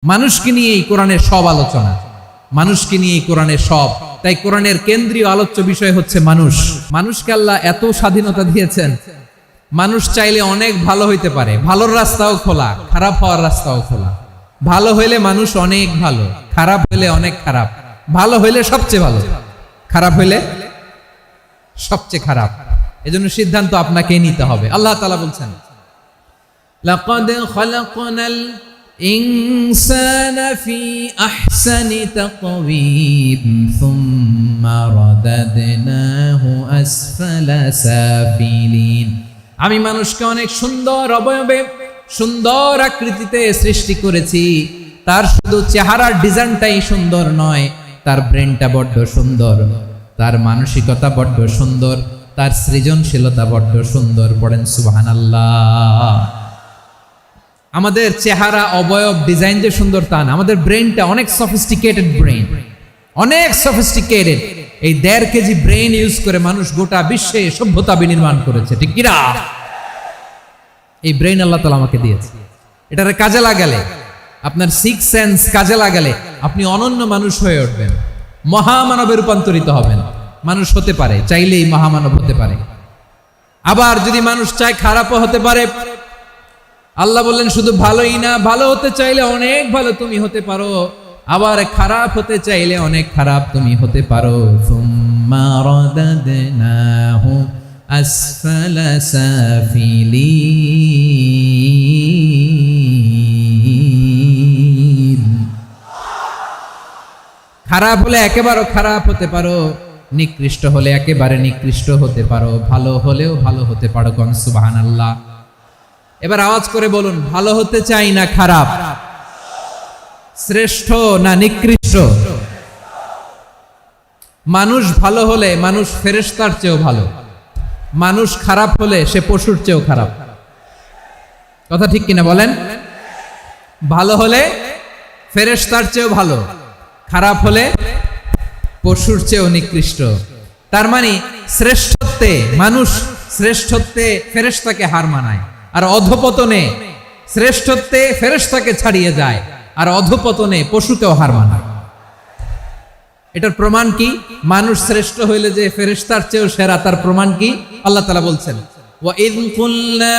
মানুষকে নিয়ে এই কোরআনের সব আলোচনা, মানুষকে নিয়ে এই কোরআনের সব। তাই কোরআনের কেন্দ্রীয় আলোচ্য বিষয় হচ্ছে মানুষ। মানুষকে আল্লাহ এত স্বাধীনতা দিয়েছেন, মানুষ চাইলে অনেক ভালো হইতে পারে। ভালোর রাস্তাও খোলা, খারাপ হওয়ার রাস্তাও খোলা। ভালো হইলে মানুষ অনেক ভালো, খারাপ হইলে অনেক খারাপ। ভালো হইলে সবচেয়ে ভালো, খারাপ হইলে সবচেয়ে খারাপ। এজন্য সিদ্ধান্ত আপনাকে নিতে হবে। আল্লাহ তাআলা বলছেন, লাকাদ খালাকনাল ইনসানা ফি আহসানি তাকওয়িম সুম্মা রাদাদনাহু আসফালা সাফিলিন। আমি মানুষকে অনেক সুন্দর অবয়বে, সুন্দর আকৃতিতে সৃষ্টি করেছি। তার শুধু চেহারার ডিজাইনটাই সুন্দর নয়, তার ব্রেনটা বড্ড সুন্দর, তার মানসিকতা বড্ড সুন্দর, তার সৃজনশীলতা বড্ড সুন্দর। পড়েন সুবহানাল্লাহ। আমাদের চেহারা, অবয়ব, ডিজাইন যে সুন্দর তা না, আমাদের ব্রেনটা অনেক সফিস্টিকেটেড ব্রেন, অনেক সফিস্টিকেটেড। এই 1.5 কেজি ব্রেন ইউজ করে মানুষ গোটা বিশ্বে সভ্যতা বিনির্মাণ করেছে, ঠিক কিনা? এই ব্রেন আল্লাহ তাআলা আমাকে দিয়েছে। এটারে কাজে লাগালে, আপনার 6 সেন্স কাজে লাগালে আপনি অনন্য মানুষ হয়ে উঠবেন, মহামানবে রূপান্তরিত হবেন। মানুষ হতে পারে, চাইলেই মহামানব হতে পারে। আবার যদি মানুষ চায় খারাপও হতে পারে। আল্লাহ বললেন শুধু ভালোই না, ভালো হতে চাইলে অনেক ভালো তুমি হতে পারো, আবার খারাপ হতে চাইলে অনেক খারাপ তুমি হতে পারো। সুম্মা রাদাদনাহু আসফালা সাফিলিন। খারাপ হলে একেবারে খারাপ হতে পারো, নিকৃষ্ট হলে একেবারে নিকৃষ্ট হতে পারো, ভালো হলেও ভালো হতে পারো। কোন সুবহানাল্লাহ। এবার আওয়াজ করে বলুন, ভালো হতে চাই না খারাপ? শ্রেষ্ঠ না নিকৃষ্ট? মানুষ ভালো হলে মানুষ ফেরেশতার চেয়েও ভালো, মানুষ খারাপ হলে সে পশুর চেয়েও খারাপ। কথা ঠিক কিনা বলেন? ভালো হলে ফেরেশতার চেয়েও ভালো, খারাপ হলে পশুর চেয়েও নিকৃষ্ট। তার মানে শ্রেষ্ঠত্বে মানুষ, শ্রেষ্ঠত্বে ফেরেশতাকে হার মানায়, আর অধপতনে শ্রেষ্ঠত্বে ফেরেশতাকে ছাড়িয়ে যায়, আর অধপতনে পশুকেও হার মানায়। এটার প্রমাণ কি? মানুষ শ্রেষ্ঠ হইলে যে ফেরেশতার চেয়েও সেরা, তার প্রমাণ কি? আল্লাহ তাআলা বলছেন, ওয়া ইয কুলনা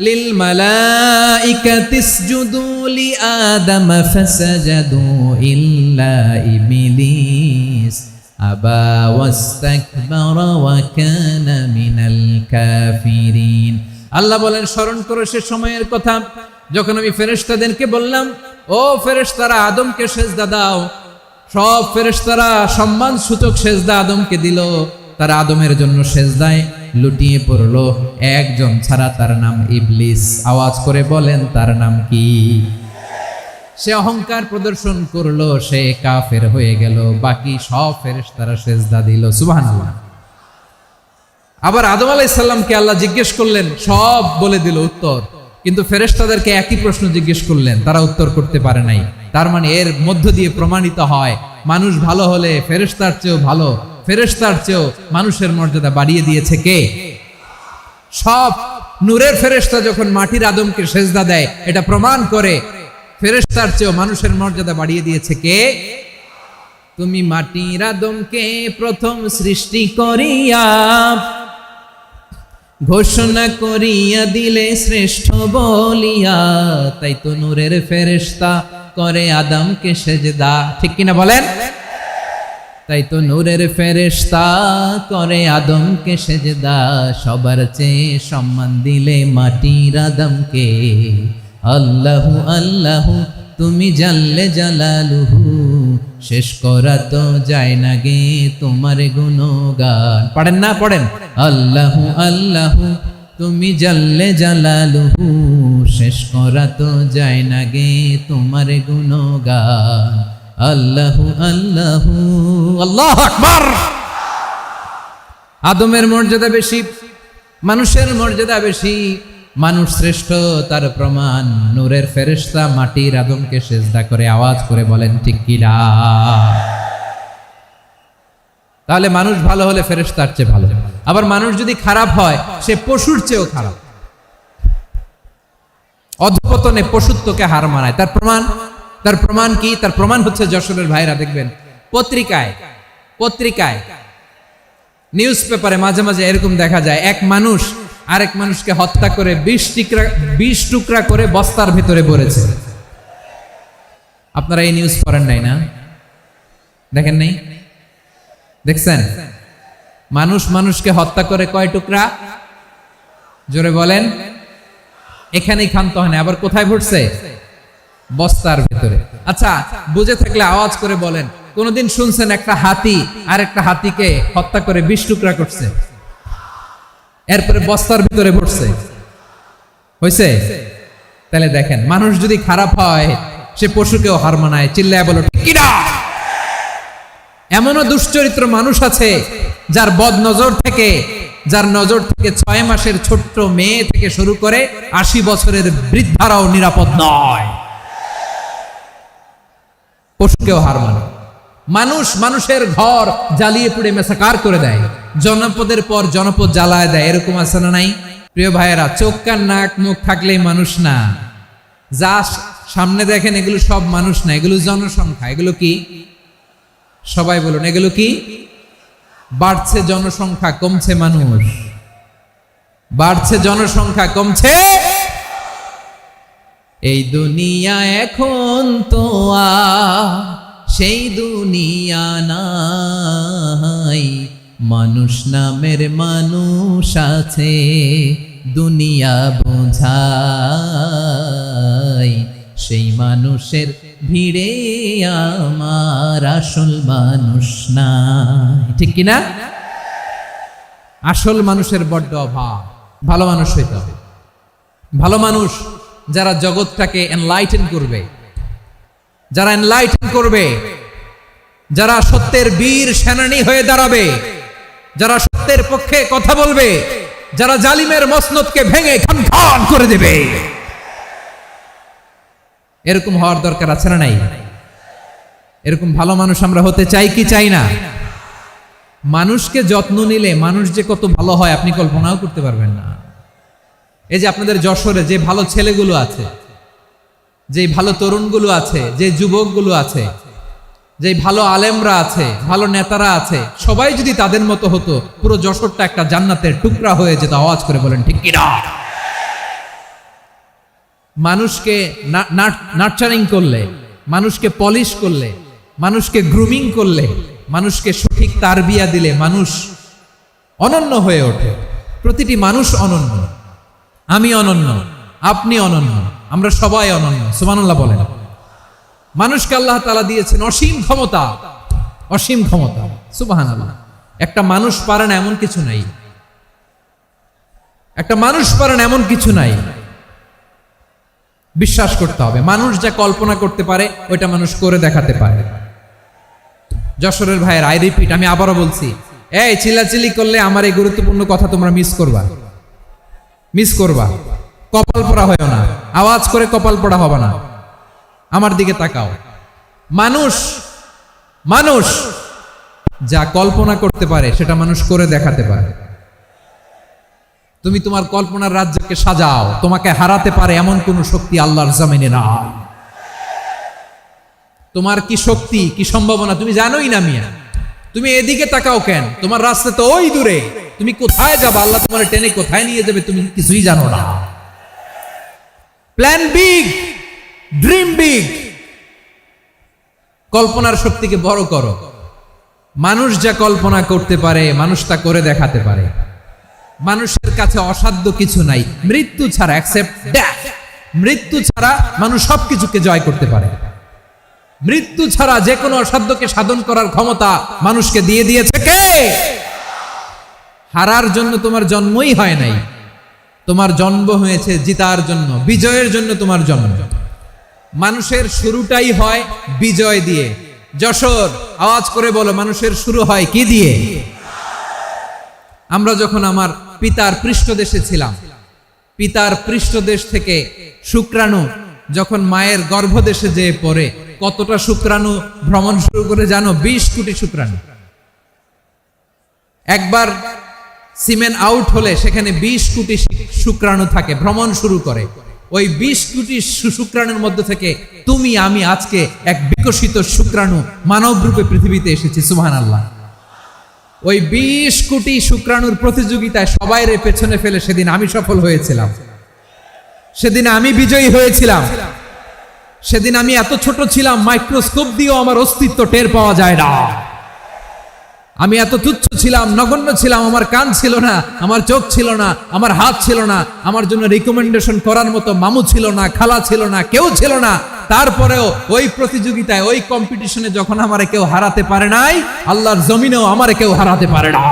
লিল মালাইকাতি ইসজুদু লি আদম ফাসাজাদু ইল্লা ইবলিস আবা ওয়াস্তাকবারা ওয়া কানা মিনাল কাফিরিন। আল্লাহ বলেন, স্মরণ করো সে সময়ের কথা যখন আমি ফেরেশতাদেরকে বললাম, ও ফেরেশতারা আদমকে সেজদা দাও। সব ফেরেশতারা সম্মান সূচক সেজদা আদমকে দিল। তারা আদমের জন্য সেজদায় লুটিয়ে পড়লো, একজন ছাড়া, তার নাম ইবলিস। আওয়াজ করে বলেন, তার নাম কি? সে অহংকার প্রদর্শন করলো, সে কাফের হয়ে গেল। বাকি সব ফেরেশতারা সেজদা দিল। সুবহানাল্লাহ। আবার আদম আলাইহিস সালামকে আল্লাহ জিজ্ঞেস করলেন, সব বলে দিল উত্তর, কিন্তু ফেরেশতাদেরকে একই প্রশ্ন জিজ্ঞেস করলেন, তারা উত্তর করতে পারে নাই। তার মানে এর মধ্য দিয়ে প্রমাণিত হয়, মানুষ ভালো হলে ফেরেশতার চেয়েও ভালো, ফেরেশতার চেয়েও মানুষের মর্যাদা বাড়িয়ে দিয়েছে কে? সব নূরের ফেরেশতা যখন মাটির আদমকে সেজদা দেয়, এটা প্রমাণ করে ফেরেশতার চেয়েও মানুষের মর্যাদা বাড়িয়ে দিয়েছে কে? তুমি মাটির আদমকে প্রথম সৃষ্টি করিয়া ঘোষণা করিয়া দিলে শ্রেষ্ঠ বলিয়া, তাই তো নূরের ফেরেশতা করে আদমকে সেজদা। ঠিক কিনা বলেন? তাই তো নূরের ফেরেশতা করে আদমকে সেজদা। সবার চেয়ে সম্মান দিলে মাটির আদমকে। আল্লাহু আল্লাহু তুমি জাল্লে জালালুহু, শেষ করা তো যায় না গে তোমার গুণগান। পড়েন না? পড়েন। আল্লাহু আল্লাহু তুমি জাল্লে জালালুহু, শেষ করা তো যায় না গে তোমার গুণগান। আল্লাহু আল্লাহু। আল্লাহু আকবার। আদমের মর্যাদা বেশি, মানুষের মর্যাদা বেশি। মানুষ শ্রেষ্ঠ, তার প্রমাণ নূরের ফেরেশতা মাটির আদমকে সেজদা করে। আওয়াজ করে বলেন ঠিক কিনা? তাহলে মানুষ ভালো হলে ফেরেশতার চেয়ে ভালো, আবার মানুষ যদি খারাপ হয় সে পশুর চেয়েও খারাপ। অধপতনে পশুত্বকে হার মানায়। তার প্রমাণ তার প্রমাণ কি? তার প্রমাণ হচ্ছে যশোরের ভাইরা দেখবেন পত্রিকায় নিউজ পেপারে মাঝে মাঝে এরকম দেখা যায়, এক মানুষ আরেক মানুষকে হত্যা করে 20 টুকরা করে বস্তার ভিতরে ভরেছে। আপনারা এই নিউজ পড়েন নাই না? দেখেন নাই? দেখছেন? মানুষ মানুষকে হত্যা করে কয় টুকরা? জোরে বলেন। এখানেই ক্ষান্ত হয় না, আবার কোথায় ভরছে? বস্তার ভিতরে। আচ্ছা, বুঝে থাকলে আওয়াজ করে বলেন, কোনদিন শুনছেন একটা হাতি আর একটা হাতিকে হত্যা করে 20 টুকরা করছে, এরপরে বস্তার ভিতরে ভরছে? হয়েছে? তাহলে দেখেন, মানুষ যদি খারাপ হয় সে পশুকেও হার মানায়। চিল্লায় বলো ঠিক কিনা? এমনও দুশ্চরিত্র মানুষ আছে যার নজর থেকে 6 মাসের ছোট্ট মেয়ে থেকে শুরু করে 80 বছরের বৃদ্ধারাও নিরাপদ নয়। পশুকেও হার মানে। মানুষের ঘর জ্বালিয়ে পুড়ে মেসাকার করে দেয়, জনপদের পর জনপদ জ্বালায় দেয়। এরকম আছে না নাই? প্রিয় ভাইয়েরা, চোখ কান নাক মুখ থাকলেই মানুষ না। যা সামনে দেখেন এগুলো সব মানুষ না, এগুলো জনসংখ্যা। এগুলো কি? সবাই বলুন, এগুলো কি? বাড়ছে জনসংখ্যা, কমছে মানুষ। বাড়ছে জনসংখ্যা, কমছে। এই দুনিয়া এখন তো সেই দুনিয়া নাই, মানুষ নামের মানুষ আছে, দুনিয়া বোঝাই, সেই মানুষের ভিড়ে আমার আসল মানুষ নাই। ঠিক কিনা? আসল মানুষের বড্ড অভাব। ভালো মানুষ হইতে হবে। ভালো মানুষ যারা জগৎটাকে এনলাইটেন করবে, যারা সত্যের বীর সেনানী হয়ে দাঁড়াবে, যারা সত্যের পক্ষে কথা বলবে, যারা জালিমের মসনদকে ভেঙে খান করে দেবে। এরকম হওয়ার দরকার আছে না নাই? এরকম ভালো মানুষ আমরা হতে চাই কি চাই না? মানুষকে যত্ন নিলে মানুষ যে কত ভালো হয় আপনি কল্পনাও করতে পারবেন না। এই যে আপনাদের যশোরে যে ভালো ছেলেগুলো আছে, যে ভালো তরুণগুলো আছে, যে যুবকগুলো আছে, যে ভালো আলেমরা আছে, ভালো নেতারা আছে, সবাই যদি তাদের মতো হতো, পুরো যশোরটা একটা জান্নাতের টুকরা হয়ে যেত। আওয়াজ করে বলেন ঠিক কিনা? মানুষকে নার্চারিং করলে, মানুষকে পলিশ করলে, মানুষকে গ্রুমিং করলে, মানুষকে সঠিক তারবিয়া দিলে মানুষ অনন্য হয়ে ওঠে। প্রতিটি মানুষ অনন্য। আমি অনন্য, আপনি অনন্য, আমরা সবাই অনন্য। সুবহানাল্লাহ বলেন। মানুষকে আল্লাহ তাআলা দিয়েছেন অসীম ক্ষমতা, অসীম ক্ষমতা। সুবহানাল্লাহ। একটা মানুষ পারে না এমন কিছু নাই, একটা মানুষ পারে না এমন কিছু নাই। বিশ্বাস করতে হবে, মানুষ যা কল্পনা করতে পারে ওইটা মানুষ করে দেখাতে পারে। যশোরের ভাইয়ের, আই রিপিট, আমি আবারও বলছি, এই চিল্লাচিল্লি করলে আমার এই গুরুত্বপূর্ণ কথা তোমরা মিস করবা। কপাল পোড়া হয় না, আওয়াজ করে কপাল পোড়া হবে না। আমার দিকে তাকাও। মানুষ যা কল্পনা করতে পারে সেটা মানুষ করে দেখাতে পারে। তুমি তোমার কল্পনার রাজ্যকে সাজাও, তোমাকে হারাতে পারে এমন কোন শক্তি আল্লাহর জমিনে নাই। তোমার কি শক্তি, কি সম্ভাবনা তুমি জানোই না মিয়া। তুমি এদিকে তাকাও কেন? তোমার রাস্তা তো ওই দূরে। তুমি কোথায় যাবে, আল্লাহ তোমার টেনে কোথায় নিয়ে যাবে তুমি কিছুই জানো না। Plan big, dream big. কল্পনার শক্তিকে বড় করো। মানুষ যা কল্পনা করতে পারে মানুষ তা করে দেখাতে পারে। মানুষের কাছে অসাধ্য কিছু নাই, মৃত্যু ছাড়া, অ্যাকসেপ্ট ডেথ। মৃত্যু ছাড়া মানুষ সবকিছুকে জয় করতে পারে। মৃত্যু ছাড়া যে কোনো অসাধ্যকে সাধন করার ক্ষমতা মানুষকে দিয়ে দিয়েছে কে? হারার জন্য তোমার জন্মই হয় নাই, তোমার জন্ম হয়েছে জিতার জন্য, বিজয়ের জন্য তোমার জন্ম। মানুষের শুরুটাই হয় বিজয় দিয়ে। যশোর, আওয়াজ করে বলো, মানুষের শুরু হয় কি দিয়ে? আমরা যখন আমার পিতার পৃষ্ঠদেশে ছিলাম, পিতার পৃষ্ঠদেশ থেকে শুক্রাণু যখন মায়ের গর্ভদেশে যেয়ে পড়ে, কতটা শুক্রাণু ভ্রমণ শুরু করে জানো? 20 কোটি শুক্রাণু। একবার সিমেন আউট হলে সেখানে 20 কোটি শুক্রাণু থাকে, ভ্রমণ শুরু করে। ওই 20 কোটি শুক্রাণুর মধ্যে থেকে তুমি আমি আজকে এক বিকশিত শুক্রাণু মানব রূপে পৃথিবীতে এসেছি, সুবহানাল্লাহ। ওই 20 কোটি শুক্রাণুর প্রতিযোগিতায় সবাইরে পেছনে ফেলে সেদিন আমি সফল হয়েছিলাম, সেদিন আমি বিজয়ী হয়েছিলাম। সেদিন আমি এত ছোট ছিলাম, মাইক্রোস্কোপ দিয়েও আমার অস্তিত্ব টের পাওয়া যায় না। আমি এত তুচ্ছ ছিলাম, নগণ্য ছিলাম, আমার কান ছিল না, আমার চোখ ছিল না, আমার হাত ছিল না, আমার জন্য রিকমেন্ডেশন করার মতো মামু ছিল না, খালা ছিল না, কেউ ছিল না। তারপরেও ওই প্রতিযোগিতায়, ওই কম্পিটিশনে যখন আমারে কেউ হারাতে পারে নাই, আল্লাহর জমিনেও আমারে কেউ হারাতে পারে না।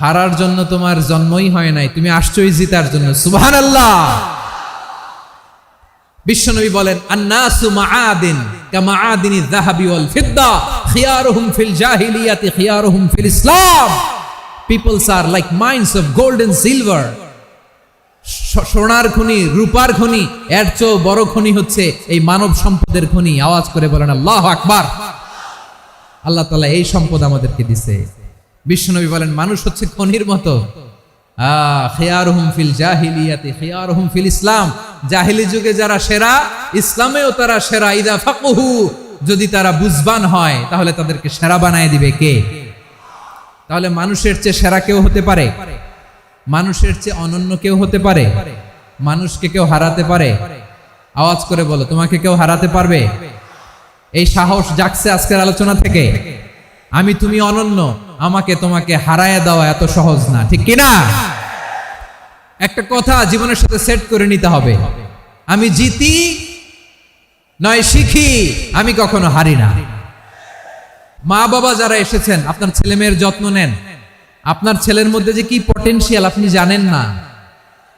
হারার জন্য তোমার জন্মই হয় নাই, তুমি আসছোই জিতার জন্য, সুবহানাল্লাহ। বিশ্বনবী বলেন, আন্নাসু মাআদিন কামাআদিনি যাহাবি ওয়াল ফিদ্দা খিয়ারুহুম ফিল জাহিলিয়াতি খিয়ারুহুম ফিল ইসলাম। Peoples are like mines of gold and silver. সোনার খনি, রূপার খনি, এর চেয়েও বড় খনি হচ্ছে এই মানব সম্পদের খনি। আওয়াজ করে বলেন আল্লাহু আকবার। আল্লাহ তাআলা এই সম্পদ আমাদেরকে দিয়েছে। বিশ্বনবী বলেন, মানুষ হচ্ছে খনির মতো। খিয়ারুহুম ফিল জাহিলিয়াতি খিয়ারুহুম ফিল ইসলাম। জাহিলি যুগে যারা সেরা, ইসলামেও তারা সেরা। ইদা ফাকুহু, যদি তারা বুঝবান হয় তাহলে তাদেরকে সেরা বানায় দিবে কে? তাহলে মানুষের চেয়ে সেরা কেউ হতে পারে? মানুষের চেয়ে অনন্য কেউ হতে পারে? মানুষকে কেউ হারাতে পারে? আওয়াজ করে বলো, তোমাকে কেউ হারাতে পারবে? এই সাহস জাগছে আজকের আলোচনা থেকে। আমি তুমি অনন্য, আমাকে তোমাকে হারায় দেওয়া এত সহজ না, ঠিক কিনা? একটা কথা জীবনের সাথে সেট করে নিতে হবে, আমি জিতি নয় শিখি, আমি কখনো হারি না। মা বাবা যারা এসেছেন, আপনার ছেলে মেয়ের যত্ন নেন। আপনার ছেলের মধ্যে যে কি পটেনশিয়াল আপনি জানেন না।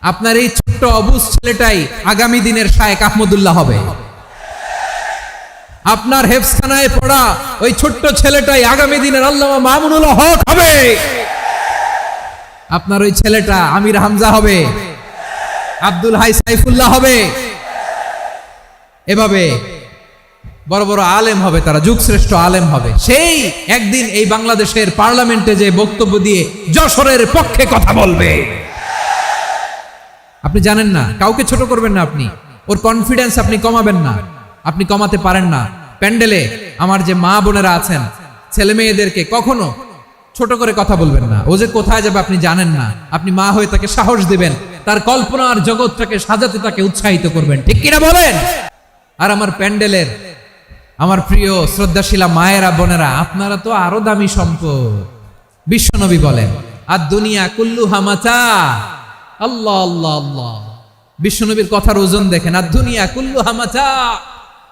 আপনার এই ছোট্ট অবুঝ ছেলেটাই আগামী দিনের শায়েখ আহমদুল্লাহ হবে। আপনার হেফজখানায় পড়া ওই ছোট্ট ছেলেটাই আগামী দিনের আল্লামা মামুনুল হক হবে। আপনার ওই ছেলেটা আমির হামজা হবে, আব্দুল হাই সাইফুল্লাহ হবে। এভাবে বড় বড় আলেম হবে, তারা যুগশ্রেষ্ঠ আলেম হবে। সেই একদিন এই বাংলাদেশের পার্লামেন্টে যে বক্তব্য দিয়ে যশোরের পক্ষে কথা বলবে। আপনি জানেন না, কাউকে ছোট করবেন না আপনি, ওর কনফিডেন্স আপনি কমাবেন না, আপনি কমাতে পারেন না। প্যান্ডেলে আমার যে মা বোনেরা আছেন, ছেলে মেয়েদেরকে কখনো ছোট করে কথা বলবেন না। ও যে কোথায় যাবে আপনি জানেন না, আপনি মা হয়ে তাকে সাহস দিবেন, তার কল্পনার জগৎটাকে সাজাতে তাকে উৎসাহিত করবেন, ঠিক কিনা বলেন? আর আমার প্যান্ডেলের আমার প্রিয় শ্রদ্ধাশীলা মায়েরা বোনেরা, আপনারা তো আরো দামি সম্পদ। বিশ্বনবী বলেন, আর দুনিয়া কুল্লুহা মাতা। আল্লাহ আল্লাহ আল্লাহ। বিশ্বনবীর কথার ওজন দেখেন, আর দুনিয়া কুল্লুহা মাতা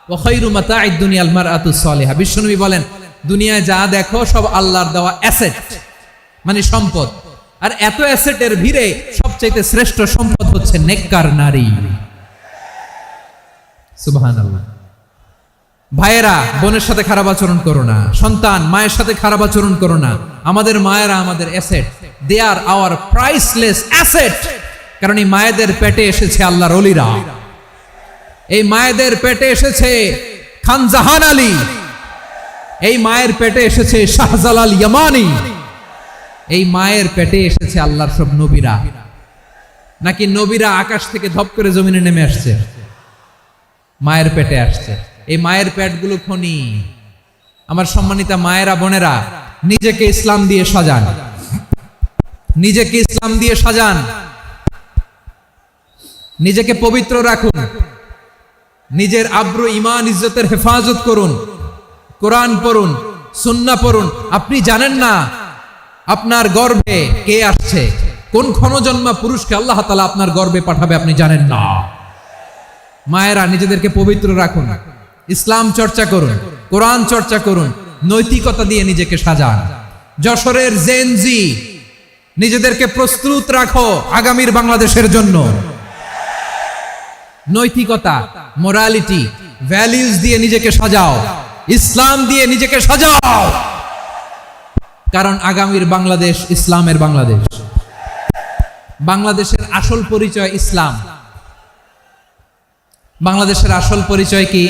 ওয়া খায়রু মাতা'আদ দুনিয়াল মারআতুস সালিহা। বিশ্বনবী বলেন, দুনিয়ায় যা দেখো সব আল্লাহর দেওয়া অ্যাসেট, মানে সম্পদ। আর এত অ্যাসেটের ভিড়ে সবচাইতে শ্রেষ্ঠ সম্পদ হচ্ছে নেককার নারী। সুবহানাল্লাহ। ভাইয়েরা, বোনের সাথে খারাপ আচরণ করো না। সন্তান, মায়ের সাথে খারাপ আচরণ করো না। আমাদের মায়েরা আমাদের asset, they are our priceless asset. কারণ এই মায়েদের পেটে এসেছে আল্লাহর ওলিরা। এই মায়েদের পেটে এসেছে খান জাহান আলী, এই মায়ের পেটে এসেছে শাহজালাল ইয়ামানি, এই মায়ের পেটে এসেছে আল্লাহর সব নবীরা। নাকি নবীরা আকাশ থেকে ধপ করে জমিনে নেমে আসছে? মায়ের পেটে আসছে। এই মায়ের পেটগুলো খনি। আমার সম্মানিতা মায়েরা বোনেরা, নিজেকে ইসলাম দিয়ে সাজান, নিজেকে ইসলাম দিয়ে সাজান, নিজেকে পবিত্র রাখুন, নিজের আব্রু ইমান ইজ্জতের হেফাজত করুন, কোরআন পড়ুন, সুন্নাহ পড়ুন। আপনি জানেন না আপনার গর্ভে কে আসছে, কোন ক্ষণজন্মা পুরুষকে আল্লাহ তাআলা আপনার গর্ভে পাঠাবে, আপনি জানেন না। মায়েরা, নিজেদেরকে পবিত্র রাখুন, ইসলাম চর্চা করুন, কোরআন চর্চা করুন, নৈতিকতা দিয়ে নিজেকে সাজান। যশোরের জেনজি, নিজেদেরকে প্রস্তুত রাখো আগামীর বাংলাদেশের জন্য। নৈতিকতা, মোরালিটি, ভ্যালিউজ দিয়ে নিজেকে সাজাও, ইসলাম দিয়ে নিজেকে সাজাও। কারণ আগামীর বাংলাদেশ ইসলামের বাংলাদেশ। বাংলাদেশের আসল পরিচয় ইসলাম। বাংলাদেশের আসল পরিচয় কি?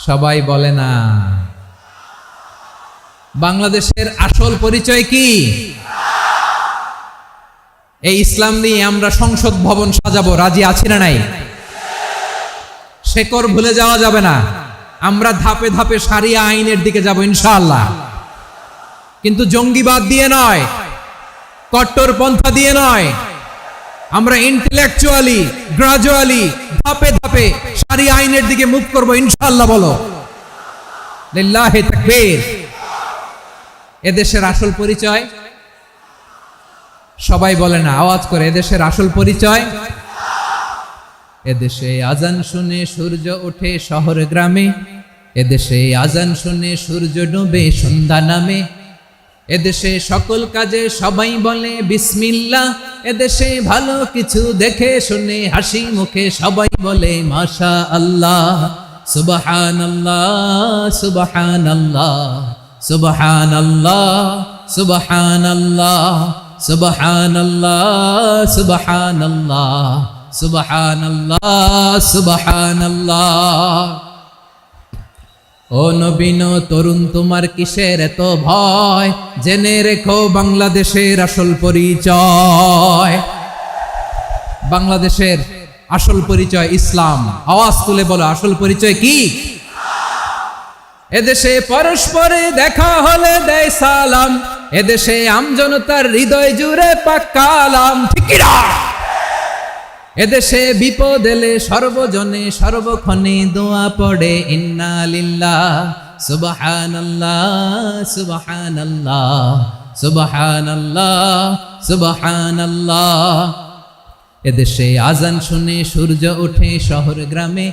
সবাই বলে না। বাংলাদেশের আসল পরিচয় কি? এই ইসলাম নিয়ে আমরা সংসদ ভবন সাজাবো, রাজি আছি না নাই? শেকড় ভুলে যাওয়া যাবে না। আমরা ধাপে ধাপে শারিয়া আইনের দিকে যাব ইনশাআল্লাহ, কিন্তু জঙ্গিবাদ দিয়ে নয়, কট্টরপন্থা দিয়ে নয়। আমরা ইন্টেলেকচুয়ালি গ্রাজুয়ালি ধাপে ধাপে শারিয়া আইনের দিকে মুভ করব ইনশাআল্লাহ। বলো লিল্লাহি তাকবীর। এদেশের আসল পরিচয় সবাই বলে না, আওয়াজ করে, এদেশের আসল পরিচয়। এদেশে আজান শুনে সূর্য ওঠে শহর গ্রামে, এদেশে আজান শুনে সূর্য ডুবে সন্ধ্যা নামে, এদেশে সকল কাজে সবাই বলে বিসমিল্লাহ, এদেশে ভালো কিছু দেখে শুনে হাসি মুখে সবাই বলে মাশা আল্লাহ। সুবহানাল্লাহ সুবহানাল্লাহ সুবহানাল্লাহ সুবহানাল্লাহ সুবহানাল্লাহ সুবহানাল্লাহ সুবহানাল্লাহ সুবহানাল্লাহ। ও নবীন তরুণ, তোমার কিসের এত ভয়? জেনে রেখো বাংলাদেশের আসল পরিচয়। বাংলাদেশের আসল পরিচয় ইসলাম। আওয়াজ তুলে বলো, আসল পরিচয় কি? এদেশে পরস্পরে দেখা হলে দেয় সালাম, এদেশে আমজনতার হৃদয় জুড়ে পাক্কালাম। ঠিক কি না? এদেশে বিপদ এলে সর্বজনে সর্বক্ষণে দোয়া পড়ে ইন্না লিল্লাহ সুবহানাল্লাহ সুবহানাল্লাহ সুবহানাল্লাহ সুবহানাল্লাহ। এদেশে আজান শুনে সূর্য ওঠে শহর গ্রামে,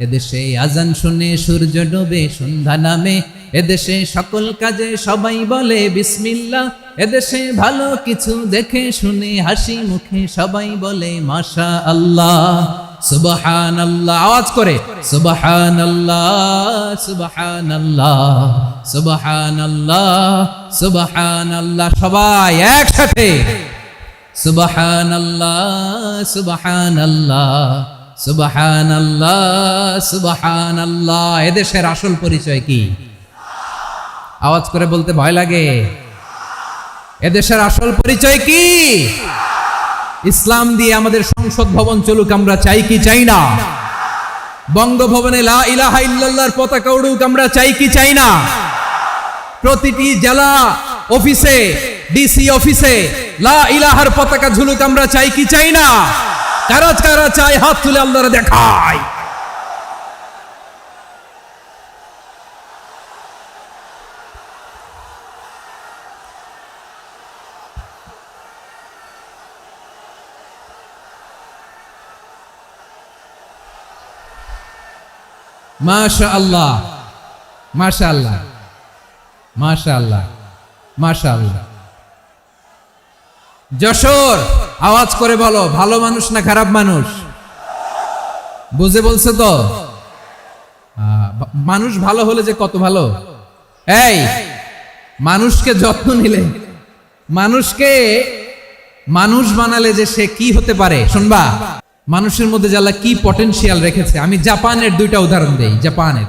এদেশে আজান শুনে সূর্য ডুবে সন্ধ্যা নামে, এদেশে সকল কাজে সবাই বলে বিসমিল্লাহ, এদেশে ভালো কিছু দেখে শুনে হাসি মুখে সবাই বলে মাশা আল্লাহ। সুবহানাল্লাহ, আওয়াজ করে সুবহানাল্লাহ সুবহানাল্লাহ সুবহানাল্লাহ সুবহানাল্লাহ। সবাই একসাথে সুবহানাল্লাহ সুবহানাল্লাহ সুবহানাল্লাহ সুবহানাল্লাহ। এদেশের আসল পরিচয় কি? আওয়াজ করে বলতে ভয় লাগে। এদেশের আসল পরিচয় কি? ইসলাম দিয়ে আমাদের সংসদ ভবন চলুক, আমরা চাই কি চাই না? বঙ্গভবনে লা ইলাহা ইল্লাল্লাহর পতাকা উড়ুক, আমরা চাই কি চাই না? প্রতিটি জেলা অফিসে, ডিসি অফিসে লা ইলাহার পতাকা ঝুলুক, আমরা চাই কি চাই না? কারা কারা চাই হাত তুলে আল্লাহরে দেখায়। মাশাআল্লাহ মাশাআল্লাহ মাশাআল্লাহ মাশাআল্লাহ। যশোর, আওয়াজ করে বলো, ভালো মানুষ না খারাপ মানুষ? বুঝে বলছে তো? মানুষ ভালো হলে যে কত ভালো। এই মানুষকে যত্ন নিলে, মানুষকে মানুষ বানালে যে সে কি হতে পারে শুনবা। মানুষের মধ্যে যারা কি পটেনশিয়াল রেখেছে। আমি জাপানের দুইটা উদাহরণ দেই। জাপানের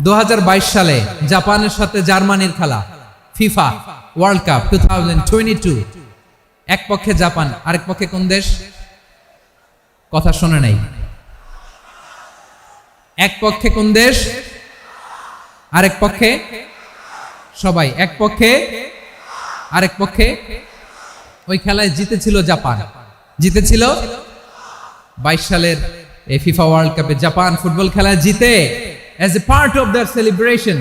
2022 সালে জাপানের সাথে জার্মানির খেলা, ফিফা ওয়ার্ল্ড কাপ 2022। এক পক্ষে জাপান, আরেক পক্ষে কোন দেশ? কথা শোনে নাই। এক পক্ষে কোন দেশ, আরেক পক্ষে সবাই। এক পক্ষে আরেক পক্ষে। ওই খেলায় জিতেছিল জাপান, জিতেছিল 22 সালের এই ফিফা ওয়ার্ল্ড কাপে জাপান ফুটবল খেলায় জিতে। As a part of their celebration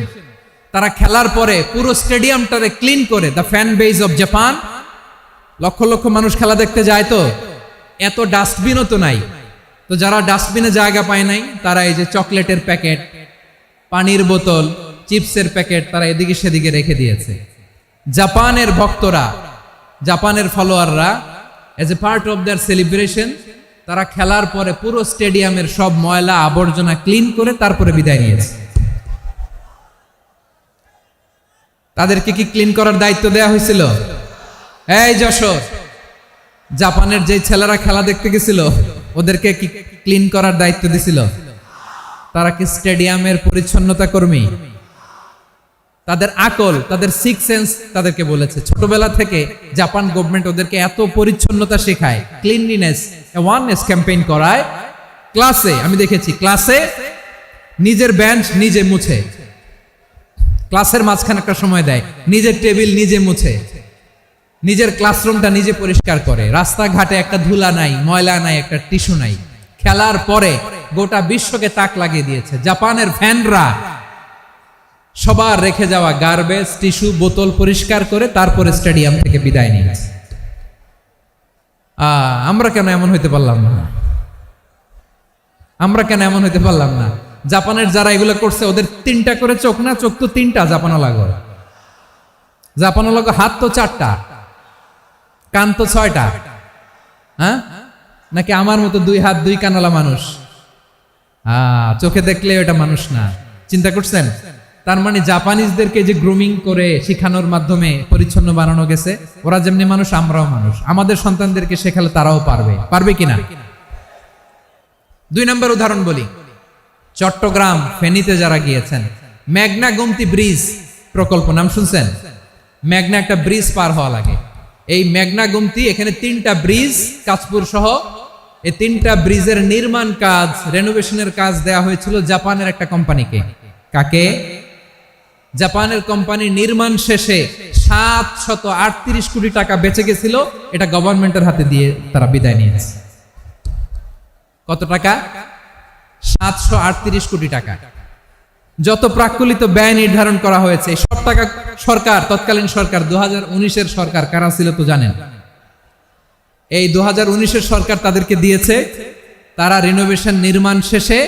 তারা খেলার পরে পুরো স্টেডিয়ামটারে ক্লিন করে, the fan base of Japan, লক্ষ লক্ষ মানুষ খেলা দেখতে যায়, তো এত ডাস্টবিনও তো নাই। তো যারা ডাস্টবিনে জায়গা পায় নাই তারা এই যে চকলেটের প্যাকেট, পানির বোতল, চিপসের প্যাকেট তারা এদিকে সেদিকে রেখে দিয়েছে। জাপানের ভক্তরা, জাপানের ফলোয়াররা as a part of their celebration তারা খেলার পরে পুরো স্টেডিয়ামের সব ময়লা আবর্জনা ক্লিন করে তারপরে বিদায় নিয়েছে। তাদেরকে কি ক্লিন করার দায়িত্ব দেয়া হয়েছিল? এই যশোর, জাপানের যে ছেলেরা খেলা দেখতে গেছিল ওদেরকে কি ক্লিন করার দায়িত্ব দিছিল? তারা কি স্টেডিয়ামের পরিচ্ছন্নতা কর্মী? তাদের আকল, তাদের সিক্স সেন্স তাদেরকে বলেছে। ছোটবেলা থেকে জাপান গভর্নমেন্ট ওদেরকে এত পরিচ্ছন্নতা শেখায়, ক্লিনলিনেস অ্যাওয়ারনেস ক্যাম্পেইন করায়। ক্লাসে আমি দেখেছি, ক্লাসে নিজের বেঞ্চ নিজে মুছে, ক্লাসের মাঝখানে একটা সময় দেয়, নিজের টেবিল নিজে মুছে, নিজের ক্লাসরুমটা নিজে পরিষ্কার করে। রাস্তাঘাটে একটা ধুলা নাই, ময়লা নাই, একটা টিস্যু নাই। খেলার পরে গোটা বিশ্বকে তাক লাগিয়ে দিয়েছে। জাপানের ফ্যানরা সবার রেখে যাওয়া গার্বেজ, টিস্যু, বোতল পরিষ্কার করে তারপরে স্টেডিয়াম থেকে বিদায় নিয়েছে। আমরা কেন এমন হইতে পারলাম না? আমরা কেন এমন হইতে পারলাম না? জাপানের যারা এগুলো করছে ওদের 3টা করে চোখ না? চোখ তো 3টা জাপানওয়ালা করে। জাপানওয়ালা হাত তো 4টা, কান তো 6টা। হ্যাঁ, নাকি আমার মতো 2 হাত 2 কানওয়ালা মানুষ? চোখে দেখলে এটা মানুষ না। চিন্তা করছেন? তার মানে জাপানিজদেরকে যে গ্রুমিং করে শিখানোর মাধ্যমে পরিচ্ছন্ন বানানো গেছে, ওরা যেমনি মানুষ আমরাও মানুষ। আমাদের সন্তানদেরকে শেখালে তারাও পারবে। পারবে কিনা? 2 নম্বর উদাহরণ বলি। চট্টগ্রাম ফেনীতে যারা গিয়েছেন, মেঘনা গোমতী ব্রিজ প্রকল্প নাম শুনছেন? মেঘনা একটা ব্রিজ পার হওয়া লাগে। এই মেঘনা গোমতী, এখানে 3টা ব্রিজ, কাঁচপুর সহ এই 3টা ব্রিজের নির্মাণ কাজ, রেনোভেশনের কাজ দেয়া হয়েছিল জাপানের একটা কোম্পানিকে। কাকে? জাপানের কোম্পানি। নির্মাণ শেষে 738 কোটি টাকা বেঁচে গেছিল, এটা গভর্নমেন্টের হাতে দিয়ে তারা বিদায় নিয়েছে। কত টাকা? 738 কোটি টাকা। যত প্রাক্কলিত ব্যয় নির্ধারণ করা হয়েছে সব টাকা সরকার, তৎকালীন সরকার 2019-এর সরকার, কারা ছিল তো জানেন? এই 2019-এর সরকার তাদেরকে দিয়েছে। তারা রিনোভেশন নির্মাণ শেষে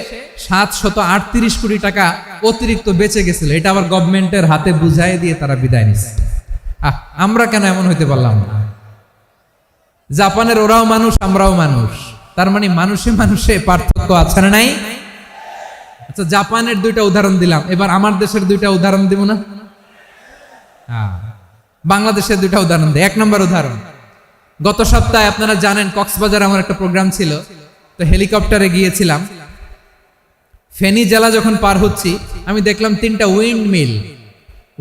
738 কোটি টাকা অতিরিক্ত বেঁচে গেছিল, এটা আবার গভর্নমেন্টের হাতে বুঝাই দিয়ে তারা বিদায় নিচ্ছে। আমরা কেন এমন হইতে পারলাম না? জাপানের ওরাও মানুষ, আমরাও মানুষ। তার মানে মানুষে মানুষে পার্থক্য আছে না নাই? আচ্ছা, জাপানের 2টা উদাহরণ দিলাম, এবার আমার দেশের 2টা উদাহরণ দিব না? বাংলাদেশের 2টা উদাহরণ দেয়। 1 নম্বর উদাহরণ, গত সপ্তাহে আপনারা জানেন কক্সবাজার আমার একটা প্রোগ্রাম ছিল, তো হেলিকপ্টারে গিয়েছিলাম। ফেনী জেলা যখন পার হচ্ছি, আমি দেখলাম 3টা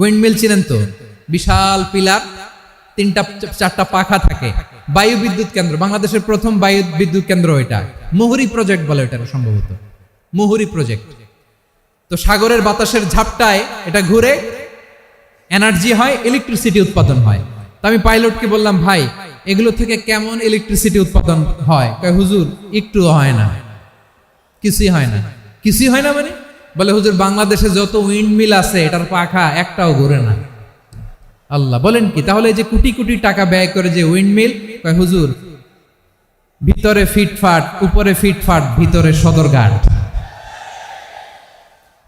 উইন্ডমিল চিনেন তো? বিশাল পিলার, 3টা-4টা পাখা থাকে। বায়ু বিদ্যুৎ কেন্দ্র, বাংলাদেশের প্রথম বায়ু বিদ্যুৎ কেন্দ্র এটা। মুহুরী প্রজেক্ট বলে এটা সম্ভবত, মুহুরী প্রজেক্ট। তো সাগরের বাতাসের ঝাপটায় এটা ঘুরে এনার্জি হয়, ইলেকট্রিসিটি উৎপাদন হয়। তো আমি পাইলটকে বললাম, ভাই এগুলো থেকে কেমন ইলেকট্রিসিটি উৎপাদন হয়? কয়, হুজুর একটুও হয় না, কিছুই হয় না। কিছুই হয় না মানে? বলে, হুজুর বাংলাদেশে যত উইন্ডমিল আছে এটার পাখা একটাও ঘুরে না। আল্লাহ, বলেন কি? তাহলে যে কোটি কোটি টাকা ব্যয় করে যে উইন্ডমিল, কয় হুজুর ভিতরে ফিটফাট, উপরে ফিটফাট, ভিতরে সদরঘাট।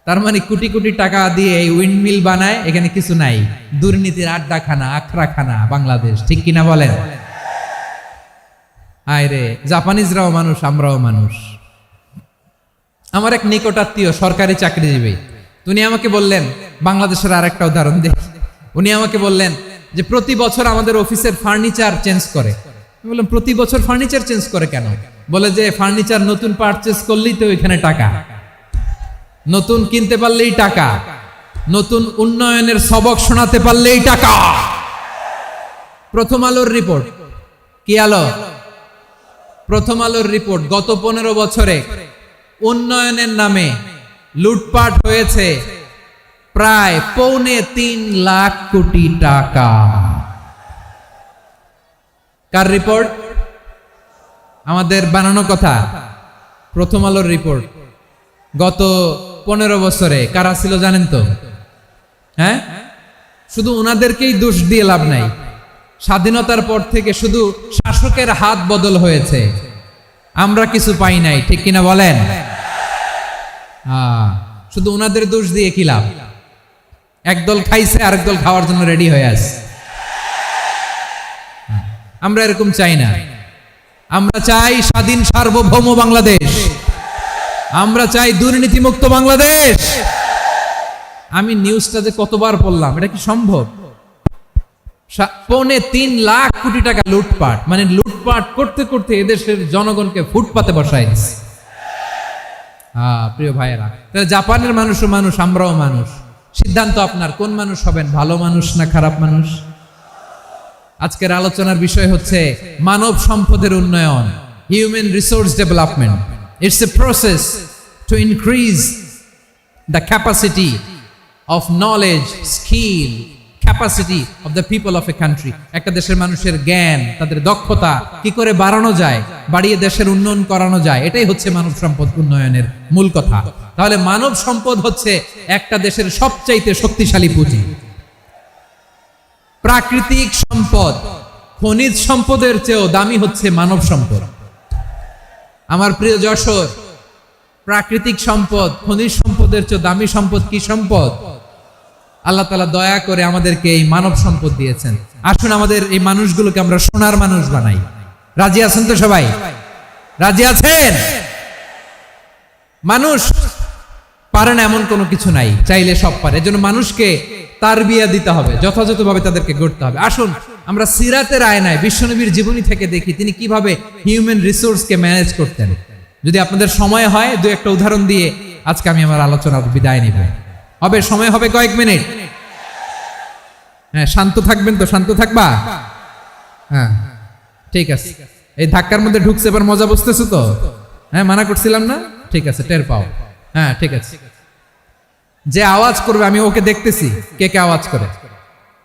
তার মানে কোটি কোটি টাকা দিয়ে এই উইন্ডমিল বানায়, এখানে কিছু নাই। দুর্নীতির আড্ডাখানা, আখড়াখানা বাংলাদেশ, ঠিক কিনা বলেন? আয় রে, জাপানিজরাও মানুষ, আমরাও মানুষ। আমার এক নিকটাত্মীয় সরকারি চাকরিজীবী, উনি আমাকে বললেন, বাংলাদেশের আরেকটা উদাহরণ দেখ। উনি আমাকে বললেন যে প্রতি বছর আমাদের অফিসের ফার্নিচার চেঞ্জ করে। আমি বললাম, প্রতি বছর ফার্নিচার চেঞ্জ করে কেন? বলে যে ফার্নিচার নতুন পারচেজ করলেই তো এখানে টাকা, নতুন কিনতে পারলেই টাকা, নতুন উন্নয়নের সবক শোনাতে পারলেই টাকা। প্রথম আলোর রিপোর্ট। কি আলো? প্রথম আলোর রিপোর্ট। গত 15 বছরে উন্নয়নের নামে লুটপাট হয়েছে প্রায় 3.25 লাখ কোটি টাকা। কার রিপোর্ট? আমাদের বানানো কথা। প্রথম আলোর রিপোর্ট। গত 15 বছরে কারা ছিল জানেন তো? হ্যাঁ, শুধু ওনাদেরকেই দোষ দিয়ে লাভ নাই। স্বাধীনতার পর থেকে শুধু শাসকের হাত বদল হয়েছে, আমরা কিছু পাই নাই, ঠিক কিনা বলেন? শুধু ওনাদের দোষ দিয়ে কি লাভ? একদল খাইছে, আরেক দল খাওয়ার জন্য রেডি হয়ে আছে। আমরা এরকম চাই না। আমরা চাই স্বাধীন সার্বভৌম বাংলাদেশ। আমরা চাই দুর্নীতিমুক্ত বাংলাদেশ। আমি নিউজটা যে কতবার পড়লাম, এটা কি সম্ভব? 3.25 লাখ কোটি টাকা লুটপাট, মানে লুটপাট করতে করতে এদেশের জনগণকে ফুটপাতে বসায় দিচ্ছে। প্রিয় ভাইয়েরা, তাহলে জাপানের মানুষও মানুষ, আমরাও মানুষ। সিদ্ধান্ত আপনার, কোন মানুষ হবেন, ভালো মানুষ না খারাপ মানুষ। আজকের আলোচনার বিষয় হচ্ছে মানব সম্পদের উন্নয়ন, human resource development. It's a process to increase the capacity of knowledge, skill, capacity of the people of a country. একটা দেশের মানুষের জ্ঞান, তাদের দক্ষতা কি করে বাড়ানো যায়, বাড়িয়ে দেশের উন্নয়ন করানো যায়, এটাই হচ্ছে মানব সম্পদ উন্নয়নের মূল কথা। তাহলে মানব সম্পদ হচ্ছে একটা দেশের সবচাইতে শক্তিশালী পুঁজি। প্রাকৃতিক সম্পদ, খনিজ সম্পদের চেয়েও দামি হচ্ছে মানব সম্পদ। আমার প্রিয় যশোর, প্রাকৃতিক সম্পদ, খনিজ সম্পদের চেয়ে দামি সম্পদ কি সম্পদ? আল্লাহ তাআলা দয়া করে আমাদেরকে এই মানব সম্পদ দিয়েছেন। আসুন আমাদের এই মানুষগুলোকে আমরা সোনার মানুষ বানাই। রাজি আছেন তো সবাই? রাজি আছেন? মানুষ পারে না এমন কোনো কিছু নাই, চাইলে সব পারে। এজন্য মানুষকে তারবিয়া দিতে হবে, যথাযথভাবে তাদেরকে গড়তে হবে। আসুন আমরা সিরাতের আয়নায় বিশ্বনবীর জীবনী থেকে দেখি তিনি কিভাবে হিউম্যান রিসোর্সকে ম্যানেজ করতেন। যদি আপনাদের সময় হয় দু একটা উদাহরণ দিয়ে আজকে আমি আমার আলোচনার বিদায় নিব। হবে সময় হবে কয়েক মিনিট? হ্যাঁ, শান্ত থাকবেন তো? শান্ত থাকবা? হ্যাঁ ঠিক আছে। এই ধাক্কার মধ্যে ঢুকছে, এবার মজা বুঝতেছো তো? হ্যাঁ, মানা করছিলাম না? ঠিক আছে, টের পাও। হ্যাঁ ঠিক আছে। যে আওয়াজ করবে আমি ওকে দেখতেছি, কে কে আওয়াজ করে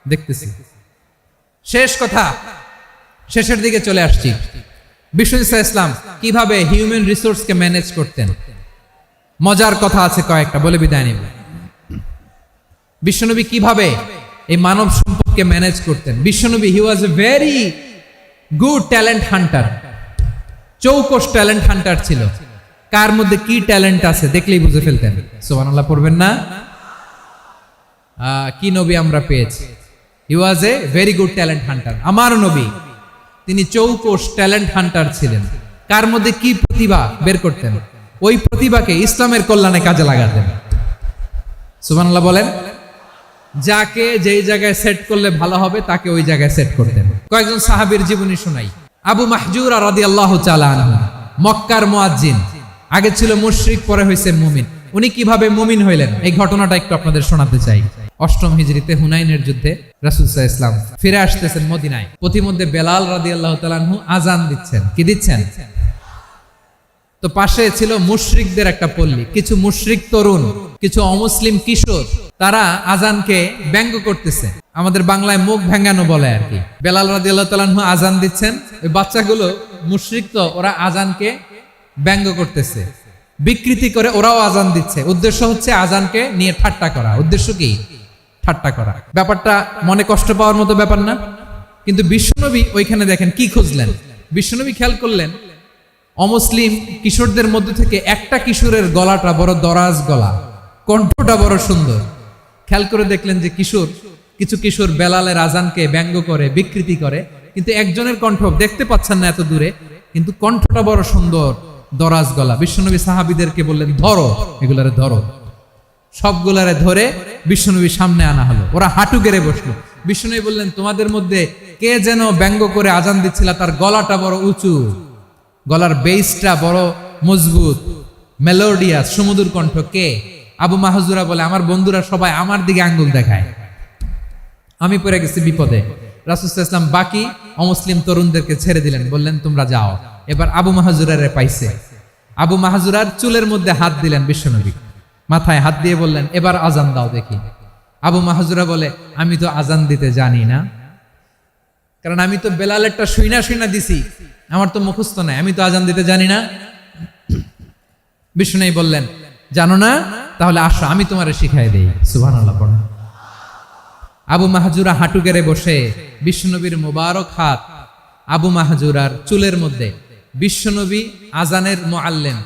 দেখতেছি। শেষ কথা, শেষের দিকে চলে আসছি। বিশ্বনবী সাল্লাল্লাহু আলাইহি ওয়াসাল্লাম কিভাবে হিউম্যান রিসোর্সকে ম্যানেজ করতেন, মজার কথা আছে কয়েকটা, বলে বিদায় নিব। বিশ্বনবী কিভাবে এই মানব সম্পদকে ম্যানেজ করতেন। বিশ্বনবী he was a very good talent hunter, চৌকস ট্যালেন্ট হান্টার ছিল। কার মধ্যে কি ট্যালেন্ট আছে দেখলেই বুঝে ফেলতেন। সুবহানাল্লাহ পড়বেন না? কি নবী আমরা পেয়েছি! He was a very good talent hunter. আমার নবী তিনি চৌকস ট্যালেন্ট হান্টার ছিলেন। কার মধ্যে কি প্রতিভা বের করতেন, ওই প্রতিভাকে ইসলামের কল্যাণে কাজে লাগাতেন। সুবহানাল্লাহ বলেন। যাকে যেই জায়গায় সেট করলে ভালো হবে তাকে ওই জায়গায় সেট করতেন। কয়েকজন সাহাবীর জীবনী শোনাই। আবু মাহজুরা রাদিয়াল্লাহু তাআলা আনহু, মক্কার মুয়াজ্জিন, আগে ছিল মুশরিক, পরে হয়েছে মুমিন। উনি কিভাবে মুমিন হইলেন এই ঘটনাটা একটু আপনাদের শোনাতে চাই। 8ম হিজরিতে হুনাইনের যুদ্ধে রাসূল সাল্লাল্লাহু আলাইহি ওয়াসাল্লাম ফিরে আসতেছেন মদিনায়। প্রতিমধ্যে বেলাল রাদিয়াল্লাহু তাআলা আনহু আযান দিচ্ছেন। কি দিচ্ছেন? তো পাশে ছিল মুশরিকদের একটা পল্লী, কিছু মুশরিক তরুণ, কিছু অমুসলিম কিশোর, তারা আজানকে ব্যঙ্গ করতেছে। আমাদের বাংলায় মুখ ভেঙ্গানো বলে আর কি। বেলাল রাদিয়াল্লাহু তাআলা আনহু আজান দিচ্ছেন, ওই বাচ্চাগুলো মুশরিক, তো ওরা আজানকে ব্যঙ্গ করতেছে, বিকৃতি করে ওরাও আজান দিচ্ছে। উদ্দেশ্য হচ্ছে আজানকে নিয়ে ঠাট্টা করা। উদ্দেশ্য কি? ঠাট্টা করা। ব্যাপারটা মনে কষ্ট পাওয়ার মতো ব্যাপার না? কিন্তু বিশ্বনবী ওইখানে দেখেন কি খুঁজলেন। বিশ্বনবী খেয়াল করলেন অমুসলিম কিশোরদের মধ্যে থেকে একটা কিশোরের গলাটা বড় দরাজ গলা, কণ্ঠটা বড় সুন্দর। খেয়াল করে দেখলেন যে কিছু কিশোর বেলালের আজানকে ব্যঙ্গ করে, বিকৃতি করে, কিন্তু একজনের কণ্ঠ দেখতে পাচ্ছেন না এত দূরে, কিন্তু কণ্ঠটা বড় সুন্দর, দরাজ গলা। বিশ্বনবী সাহাবীদেরকে বললেন, ধরো এগুলারে, ধরো। সবগুলারে ধরে বিশ্বনবীর সামনে আনা হলো। ওরা হাঁটু গেড়ে বসলো। বিশ্বনবী বললেন, তোমাদের মধ্যে কে যেন ব্যঙ্গ করে আজান দিচ্ছিল, তার গলাটা বড় উঁচু, গলার বেসটা বড় মজবুত, মেলোডিয়াস, সুমধুর কণ্ঠ। কে? আবু মাহজুরা বলে, আমার বন্ধুরা সবাই আমার দিকে আঙ্গুল দেখায়, আমি পড়ে গেছি বিপদে। রাসূল সাল্লাল্লাহু আলাইহি ওয়াসাল্লাম বাকি অমুসলিম তরুণদেরকে ছেড়ে দিলেন, বললেন তোমরা যাও। এবার আবু মাহজুরারে পাইছে। আবু মাহজুরার চুলের মধ্যে হাত দিলেন বিশ্বনবী, মাথায় হাত দিয়ে বললেন, এবার আজান দাও দেখি। আবু মাহজুরা বলে, আমি তো আজান দিতে জানি না, কারণ আমি তো বেলালেরটা শুইনা দিছি, আমার তো মুখস্থ নাই, আমি তো আজান দিতে জানি না। বিশ্বনবী বললেন, জানো না? তাহলে আসো, আমি তোমারে শিখাই দেই। সুবহানাল্লাহ পড়েন। আবু মাহজুরা হাঁটু গেড়ে বসে, বিশ্বনবীর মোবারক হাত আবু মাহজুরার চুলের মধ্যে। বিশ্বনবী আজানের মুআল্লিম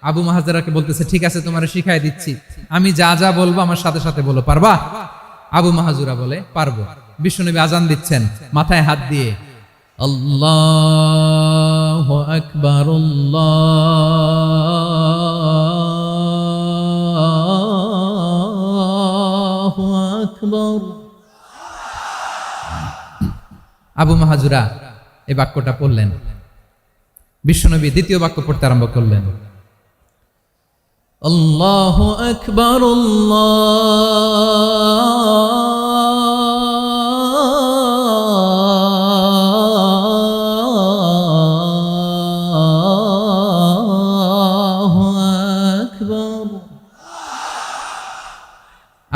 আবু মাহজুরাকে বলতেছে, ঠিক আছে তোমারে শিখাই দিচ্ছি, আমি যা যা বলবো আমার সাথে সাথে বলো, পারবা? আবু মাহজুরা বলে, পারবো। বিশ্বনবী আজান দিচ্ছেন, মাথায় হাত দিয়ে আল্লাহু আকবার, আল্লাহু আকবার। আবু মাহজুরা এই বাক্যটা পড়লেন। বিশ্বনবী দ্বিতীয় বাক্য পড়তে আরম্ভ করলেন, আল্লাহু আকবার আল্লাহু আকবার।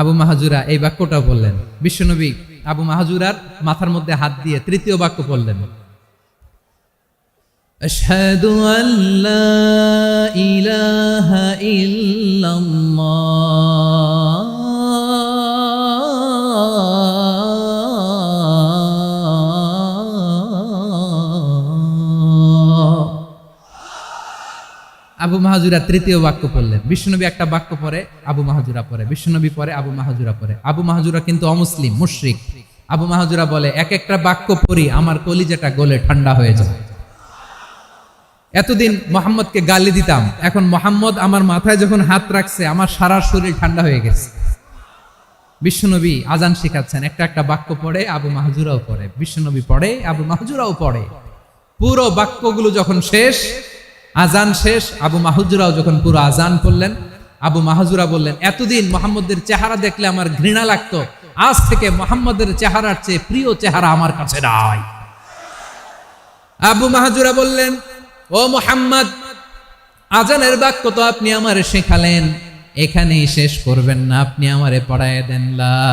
আবু মাহাজুরা এই বাক্যটা বললেন। বিশ্বনবী আবু মাহাজুরার মাথার মধ্যে হাত দিয়ে তৃতীয় বাক্য বললেন, আশহাদু আল্লা ইলাহা ইল্লাল্লাহ। আবু মাহাজুরা তৃতীয় বাক্য পড়লেন। বিশ্বনবী একটা বাক্য পরে আবু মাহাজুরা পরে, বিশ্বনবী পরে আবু মাহাজুরা পরে। আবু মাহাজুরা কিন্তু অমুসলিম, মুশরিক। আবু মাহাজুরা বলে, এক একটা বাক্য পড়ি আমার কলিজাটা গলে ঠান্ডা হয়ে যায়। এতদিন মোহাম্মদকে গালি দিতাম, এখন মোহাম্মদ আমার মাথায় যখন হাত রাখছে আমার সারা শরীর ঠান্ডা হয়ে গেছে। বিশ্বনবী আজান শিখাচ্ছেন, একটা একটা বাক্য পড়ে আবু মাহাজুরাও পড়ে, বিশ্বনবী পড়ে আবু মাহাজুরাও পড়ে। পুরো বাক্যগুলো যখন শেষ, আজান শেষ, আবু মাহাজুরাও যখন পুরো আজান পড়লেন, আবু মাহাজুরা বললেন, এতদিন মোহাম্মদের চেহারা দেখলে আমার ঘৃণা লাগতো, আজ থেকে মোহাম্মদের চেহারার চেয়ে প্রিয় চেহারা আমার কাছে নাই। আবু মাহাজুরা বললেন, ও মুহাম্মদ, আজানের বাক্য তো আপনি আমারে শেখালেন, এখানেই শেষ করবেন না, আপনি আমারে পড়ায় দেন লা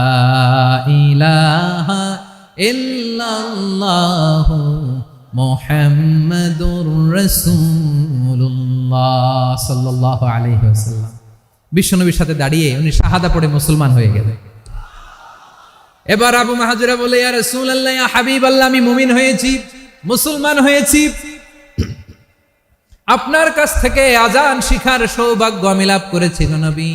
ইলাহা ইল্লাল্লাহু মুহাম্মাদুর রাসূলুল্লাহ সাল্লাল্লাহু আলাইহি ওয়াসাল্লাম। বিশ্বনবীর সাথে দাঁড়িয়ে উনি শাহাদা পড়ে মুসলমান হয়ে গেলেন। এবার আবু মাহাজুরা বলে, ইয়া রাসূলুল্লাহ, ইয়া হাবিবাল্লাহ, আমি মুমিন হয়েছি, মুসলমান হয়েছি, আপনার কাছ থেকে আজান শিখার সৌভাগ্য আমি লাভ করেছি নবী।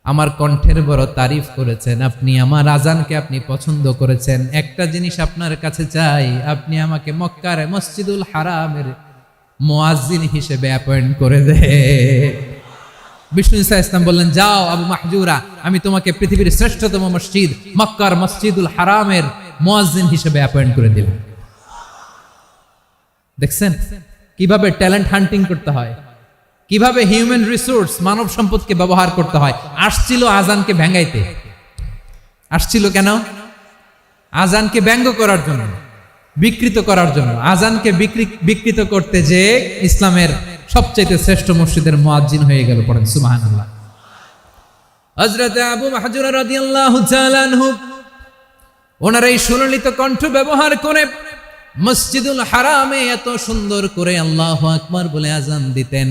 আমার কণ্ঠের বড় তারিফ করেছেন, আপনি আমার আজানকে আপনি পছন্দ করেছেন। একটা জিনিস আপনার কাছে চাই, আপনি আমাকে মক্কার মসজিদুল হারামের মুয়াজ্জিন হিসেবে অ্যাপয়েন্ট করে দে। বিষ্ণু ঈসা ইসলাম বললেন, যাও আবু মাহজুরা, আমি তোমাকে পৃথিবীর শ্রেষ্ঠতম মসজিদ মক্কার মসজিদুল হারামের মুয়াজ্জিন হিসেবে অ্যাপয়েন্ট করে দিলাম। দেখছেন কিভাবে ট্যালেন্ট হান্টিং করতে হয়, কিভাবে হিউম্যান রিসোর্স মানব সম্পদকে ব্যবহার করতে হয়। আসছিল আজানকে ভেঙ্গাইতে, আসছিল কেন? আজানকে ব্যঙ্গ করার জন্য, বিকৃত করার জন্য। আজানকে বিকৃত করতে যে ইসলামের সবচেয়ে শ্রেষ্ঠ মসজিদের মুয়াজ্জিন হয়ে গেল। পড়েন সুবহানাল্লাহ। হযরত আবু মাহজুরা রাদিয়াল্লাহু তাআলা আনহু ওনার এই সুললিত কণ্ঠ ব্যবহার করে মসজিদুল হারামে এত সুন্দর করে আল্লাহু আকবার বলে আজান দিতেন।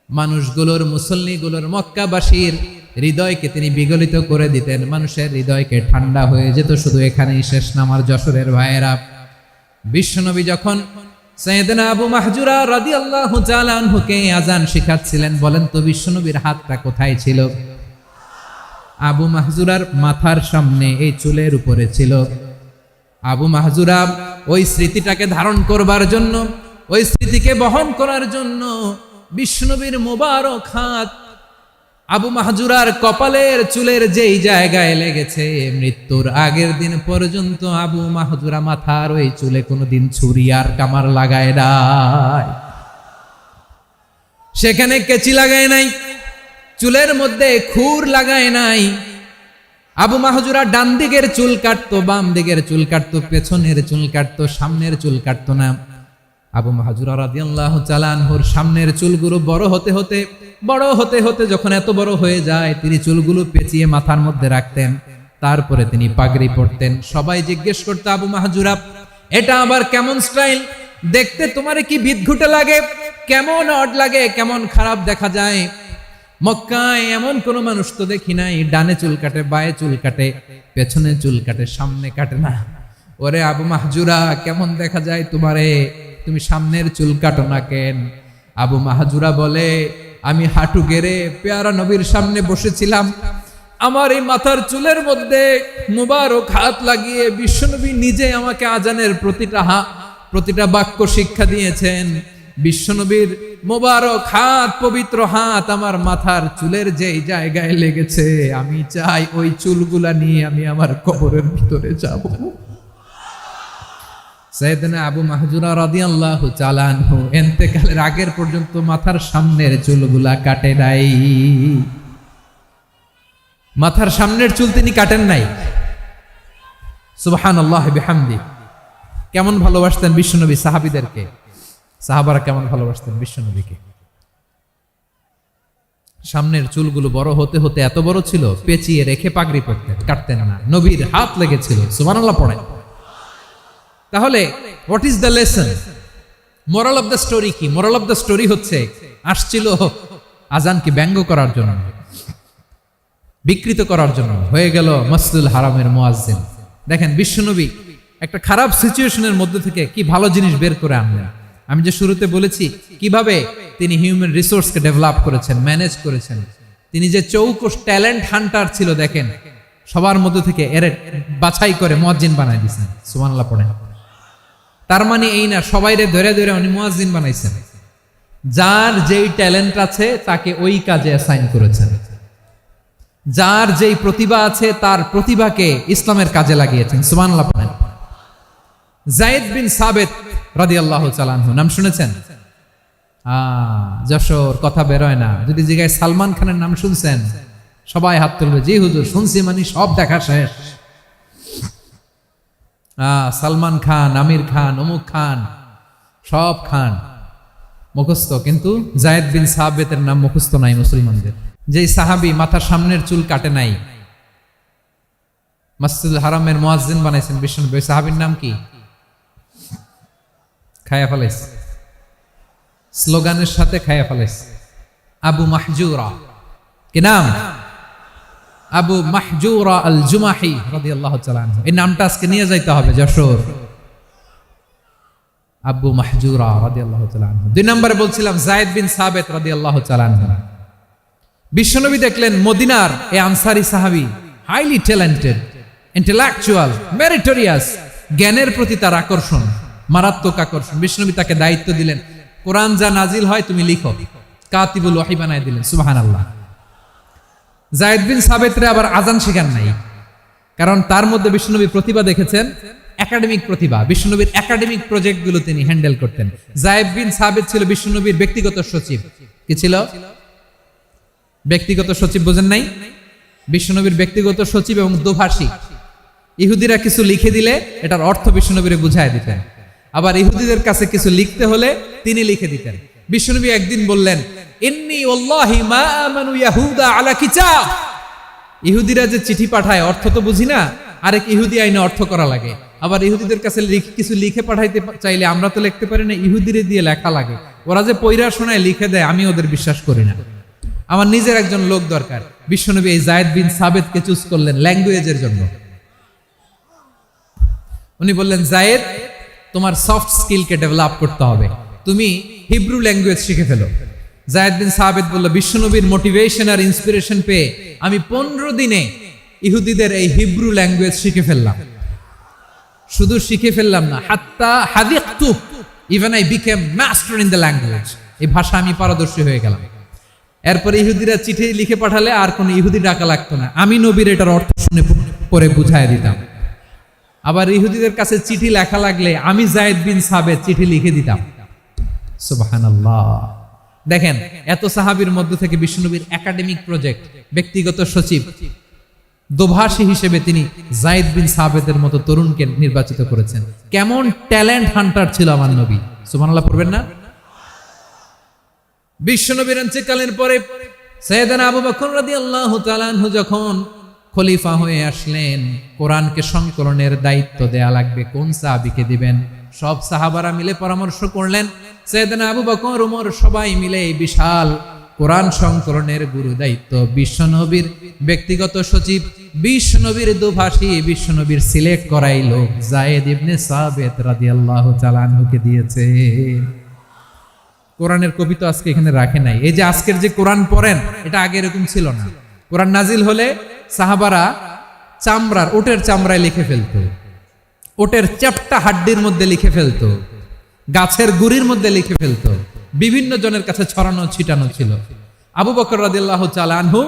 মানুষগুলোর, মুসল্লিগুলোর, মক্কাবাসীর হৃদয়কে তিনি বিগলিত করে দিতেন। মানুষের হৃদয়কে ঠান্ডা হয়ে যেত। শুধু এখানেই শেষ না আমার যশোরের ভাইয়েরা। বিশ্বনবী যখন সাইয়েদনা আবু মাহজুরা রাদিয়াল্লাহু তাআলা আনহুকে আজান শিখাচ্ছিলেন, বলেন তো বিশ্বনবীর হাতটা কোথায় ছিল? আবু মাহজুরার মাথার সামনে, এই চুলের উপরে ছিল। আবু মাহজুরা ওই স্মৃতিটাকে ধারণ করবার জন্য, ওই স্মৃতিকে বহন করার জন্য বিশ্বনবীর মোবারক হাত আবু মাহজুরার কপালের চুলের যেই জায়গায় লেগেছে, মৃত্যুর আগের দিন পর্যন্ত আবু মাহজুরা মাথার ওই চুলে কোনোদিন ছুরি আর কামার লাগায় নাই, সেখানে কেচি লাগায় নাই, চুলের মধ্যে খুর লাগায় নাই। আবু মাহজুরা ডান দিকের চুল কাটতো, বাম দিকের চুল কাটতো, পেছনের চুল কাটতো, সামনের চুল কাটতো না। আবু মাহজুরা রাদিয়াল্লাহু তাআলা আনহুর সামনের চুলগুলো বড় হতে হতে যখন এত বড় হয়ে যায়, তিনি চুলগুলো পেঁচিয়ে মাথার মধ্যে রাখতেন। তারপরে তিনি পাগড়ি পরতেন। সবাই জিজ্ঞেস করতো, আবু মাহজুরা, এটা আবার কেমন স্টাইল? দেখতে তোমারে কি বিদঘুটে লাগে, কেমন অড লাগে, কেমন খারাপ দেখা যায়। মক্কায় এমন কোন মানুষ তো দেখি নাই, ডানে চুল কাটে, বায়ে চুল কাটে, পেছনে চুল কাটে, সামনে কাটে না। ওরে আবু মাহজুরা, কেমন দেখা যায় তোমারে, তুমি সামনের চুল কাটো না কেন? আবু মাহজুরা বলে, আমি হাঁটু গেড়ে পেয়ারা নবীর সামনে বসেছিলাম, আমার এই মাথার চুলের মধ্যে মুবারক হাত লাগিয়ে বিশ্বনবী নিজে আমাকে আজানের প্রতিটা বাক্য শিক্ষা দিয়েছেন। বিশ্বনবীর মোবারক হাত, পবিত্র হাত আমার মাথার চুলের যেই জায়গায় লেগেছে, আমি চাই ওই চুলগুলা নিয়ে আমি আমার কবরের ভিতরে যাব। সাইয়েদনা আবু মাহজুরা রাদিয়াল্লাহু তাআলা আনহু ইন্তেকালের আগের পর্যন্ত মাথার সামনের চুলগুলা কাটে নাই। মাথার সামনের চুল তিনি কাটেন নাই। সুবহানাল্লাহ বিহামদি। কেমন ভালোবাসতেন বিশ্বনবী সাহাবীদেরকে, সাহাবারা কেমন ভালোবাসতেন বিশ্বনবীকে। সামনের চুলগুলো বড় হতে হতে এত বড় ছিল, পেঁচিয়ে রেখে পাগড়ি পরতেন, কাটতেন না। নবীর হাত লেগেছিল। সুবহানাল্লাহ পড়েন। তাহলে what is the lesson, moral of the story কি? মোরাল অফ দ্য স্টোরি হচ্ছে, আসছিল আজানকে ব্যঙ্গ করার জন্য, বিকৃত করার জন্য, হয়ে গেল মসজিদুল হারামের মুয়াজ্জিন। দেখেন বিশ্বনবী একটা খারাপ সিচুয়েশনের মধ্যে থেকে কি ভালো জিনিস বের করে আনলেন। আমি যে শুরুতে বলেছি কিভাবে তিনি হিউম্যান রিসোর্সকে ডেভেলপ করেছেন, ম্যানেজ করেছেন। তিনি যে চৌকস ট্যালেন্ট হান্টার ছিল, দেখেন সবার মধ্যে থেকে এর বাছাই করে মুয়াজ্জিন বানাই দিয়েছেন। সুবহানাল্লাহ পড়েন। তার মানে এই না সবাইরে ধরে ধরে উনি মুয়াজ্জিন বানাইছেন। যার যেই ট্যালেন্ট আছে তাকে ওই কাজে অ্যাসাইন করেছেন। যার যেই প্রতিভা আছে তার প্রতিভাকে ইসলামের কাজে লাগিয়েছেন। সুবহানাল্লাহ পড়েন। যায়েদ বিন সাবিত রাদিয়াল্লাহু তাআলা আনহু নাম শুনেছেন? যশোর কথা বেরোয় না। যদি জিজ্ঞাসা সালমান খানের নাম শুনছেন, সবাই হাত তুলবে, জি হুজুর শুনছি, মানে সব দেখা শেষ। সালমান খান, আমির খান, অমুক খান, সব খান মুখস্থ, কিন্তু যায়েদ বিন সাবিতের নাম মুখস্থ নাই মুসলমানদের। যেই সাহাবী মাথার সামনের চুল কাটে নাই, মসজিদুল হারামের মুয়াজ্জিন বানাইছেন বিশ্বনবী, ওই সাহাবীর নাম কি? খায়া ফেলাইস, স্লোগানের সাথে খায়া ফেলাইস। আবু মাহজুরা। কি নাম? আবু মাহজুরা আল জুমাহি রাদিয়াল্লাহু তাআলা আনহু। এই নামটা আজকে নিয়ে যাইতে হবে যশোর। আবু মাহজুরা রাদিয়াল্লাহু তাআলা আনহু। দুই নম্বরে বলছিলাম যায়েদ বিন সাবিত রাদিয়াল্লাহু তাআলা আনহু। বিশ্বনবী দেখলেন মদিনার এই আনসারী সাহাবী হাইলি ট্যালেন্টেড, ইন্টেলেকচুয়াল, মেরিটোরিয়াস, জ্ঞানের প্রতি তার আকর্ষণ, মারাত্মক আকর্ষণ। বিশ্বনবী তাকে দায়িত্ব দিলেন, কোরআন যা নাজিল হয় তুমি লিখো, কাতিবুল ওয়াহি বানায় দিলেন। সুবহানাল্লাহ। যায়েদ বিন সাবিতরে আবার আজান শেখান নাই, কারণ তার মধ্যে বিশ্বনবী প্রতিভা দেখেছেন, একাডেমিক প্রতিভা। বিশ্বনবীর একাডেমিক প্রজেক্টগুলো তিনি হ্যান্ডেল করতেন। যায়েদ বিন সাবিত ছিল বিশ্বনবীর ব্যক্তিগত সচিব। কি ছিল? ব্যক্তিগত সচিব। বোঝেন নাই? বিশ্বনবীর ব্যক্তিগত সচিব এবং দোভাষী। ইহুদিরা কিছু লিখে দিলে এটার অর্থ বিশ্বনবীরে বুঝায় দিতেন। আবার ইহুদিদের কাছে কিছু লিখতে হলে তিনি লিখে দিতেন। বিশ্বনবী একদিন বললেন, ইন্নী ওয়াল্লাহি মা আমানু ইয়াহুদা আলা কিতাব। ইহুদিরা যে চিঠি পাঠায় অর্থ তো বুঝি না, আরেক ইহুদি আইনে অর্থ করা লাগে। আবার ইহুদিদের কাছে কিছু লিখে পাঠাইতে চাইলে আমরা তো লিখতে পারি না, ইহুদিরে দিয়ে লেখা লাগে। ওরা যে পয়রা শোনায় লিখে দেয়, আমি ওদের বিশ্বাস করি না। আমার নিজের একজন লোক দরকার। বিশ্বনবী এই যায়েদ বিন সাবিতকে চুজ করলেন ল্যাঙ্গুয়েজের জন্য। উনি বললেন, যায়েদ তোমার সফট স্কিলকে ডেভেলপ করতে হবে, তুমি হিব্রু ল্যাঙ্গুয়েজ শিখে ফেলো। যায়েদ বিন সাবিত বলল, বিশ্বনবীর মোটিভেশন আর ইন্সপিরেশন পেয়ে আমি 15 দিনে ইহুদিদের এই হিব্রু ল্যাঙ্গুয়েজ শিখে ফেললাম। শুধু শিখে ফেললাম না, হাত্তা হাদিকতু, even I became master in the language. এই ভাষা আমি পারদর্শী হয়ে গেলাম। এরপরে ইহুদিরা চিঠি লিখে পাঠালে আর কোনো ইহুদি ডাকা লাগতো না, আমি নবীর এটার অর্থ শুনে পরে বুঝায় দিতাম। আবার ইহুদিদের কাছে চিঠি লেখা লাগলে আমি যায়েদ বিন সাবিত চিঠি লিখে দিতাম। সুবহানাল্লাহ। দেখেন এত সাহাবীর মধ্য থেকে বিশ্বনবীর একাডেমিক প্রজেক্ট, ব্যক্তিগত সচিব, দোভাষী হিসেবে তিনি যায়েদ বিন সাবিতের মতো তরুণকে নির্বাচিত করেছেন। কেমন ট্যালেন্ট হান্টার ছিল আমার নবী। সুবহানাল্লাহ পড়বেন না? বিশ্বনবীর ইন্তেকালের পরে সাইয়েদনা আবু বকর রাদিয়াল্লাহু তাআলা আনহু যখন খলিফা হয়ে আসলেন, কোরআনকে সংকলনের দায়িত্ব দেয়া লাগবে, কোন সাহাবীকে দিবেন? সব সাহাবারা মিলে পরামর্শ করলেন। সাইয়েদনা আবু বকর, ওমর সবাই মিলে এই বিশাল কোরআন সংকলনের গুরু দায়িত্ব বিশ্বনবীর ব্যক্তিগত সচিব, বিশ্বনবীর দোভাষী, বিশ্বনবীর সিলেক্ট করাই লোক যায়েদ ইবনে সাবিত রাদিয়াল্লাহু তাআলা আনহুকে দিয়েছে। কোরআনের কবি তো আজকে এখানে রাখে নাই। এই যে আজকের যে কোরআন পড়েন, এটা আগে এরকম ছিল না। কোরআন নাজিল হলে সাহাবারা চামড়ার, ওটের চামড়ায় লিখে ফেলতো, ওটের চ্যাপ্টা হাড্ডির মধ্যে লিখে ফেলতো, গাছের গুড়ির মধ্যে লিখে ফেলতো, বিভিন্ন জনের কাছে ছড়ানো ছিটানো ছিল। আবু বকর রাদিয়াল্লাহু তাআলা আনহু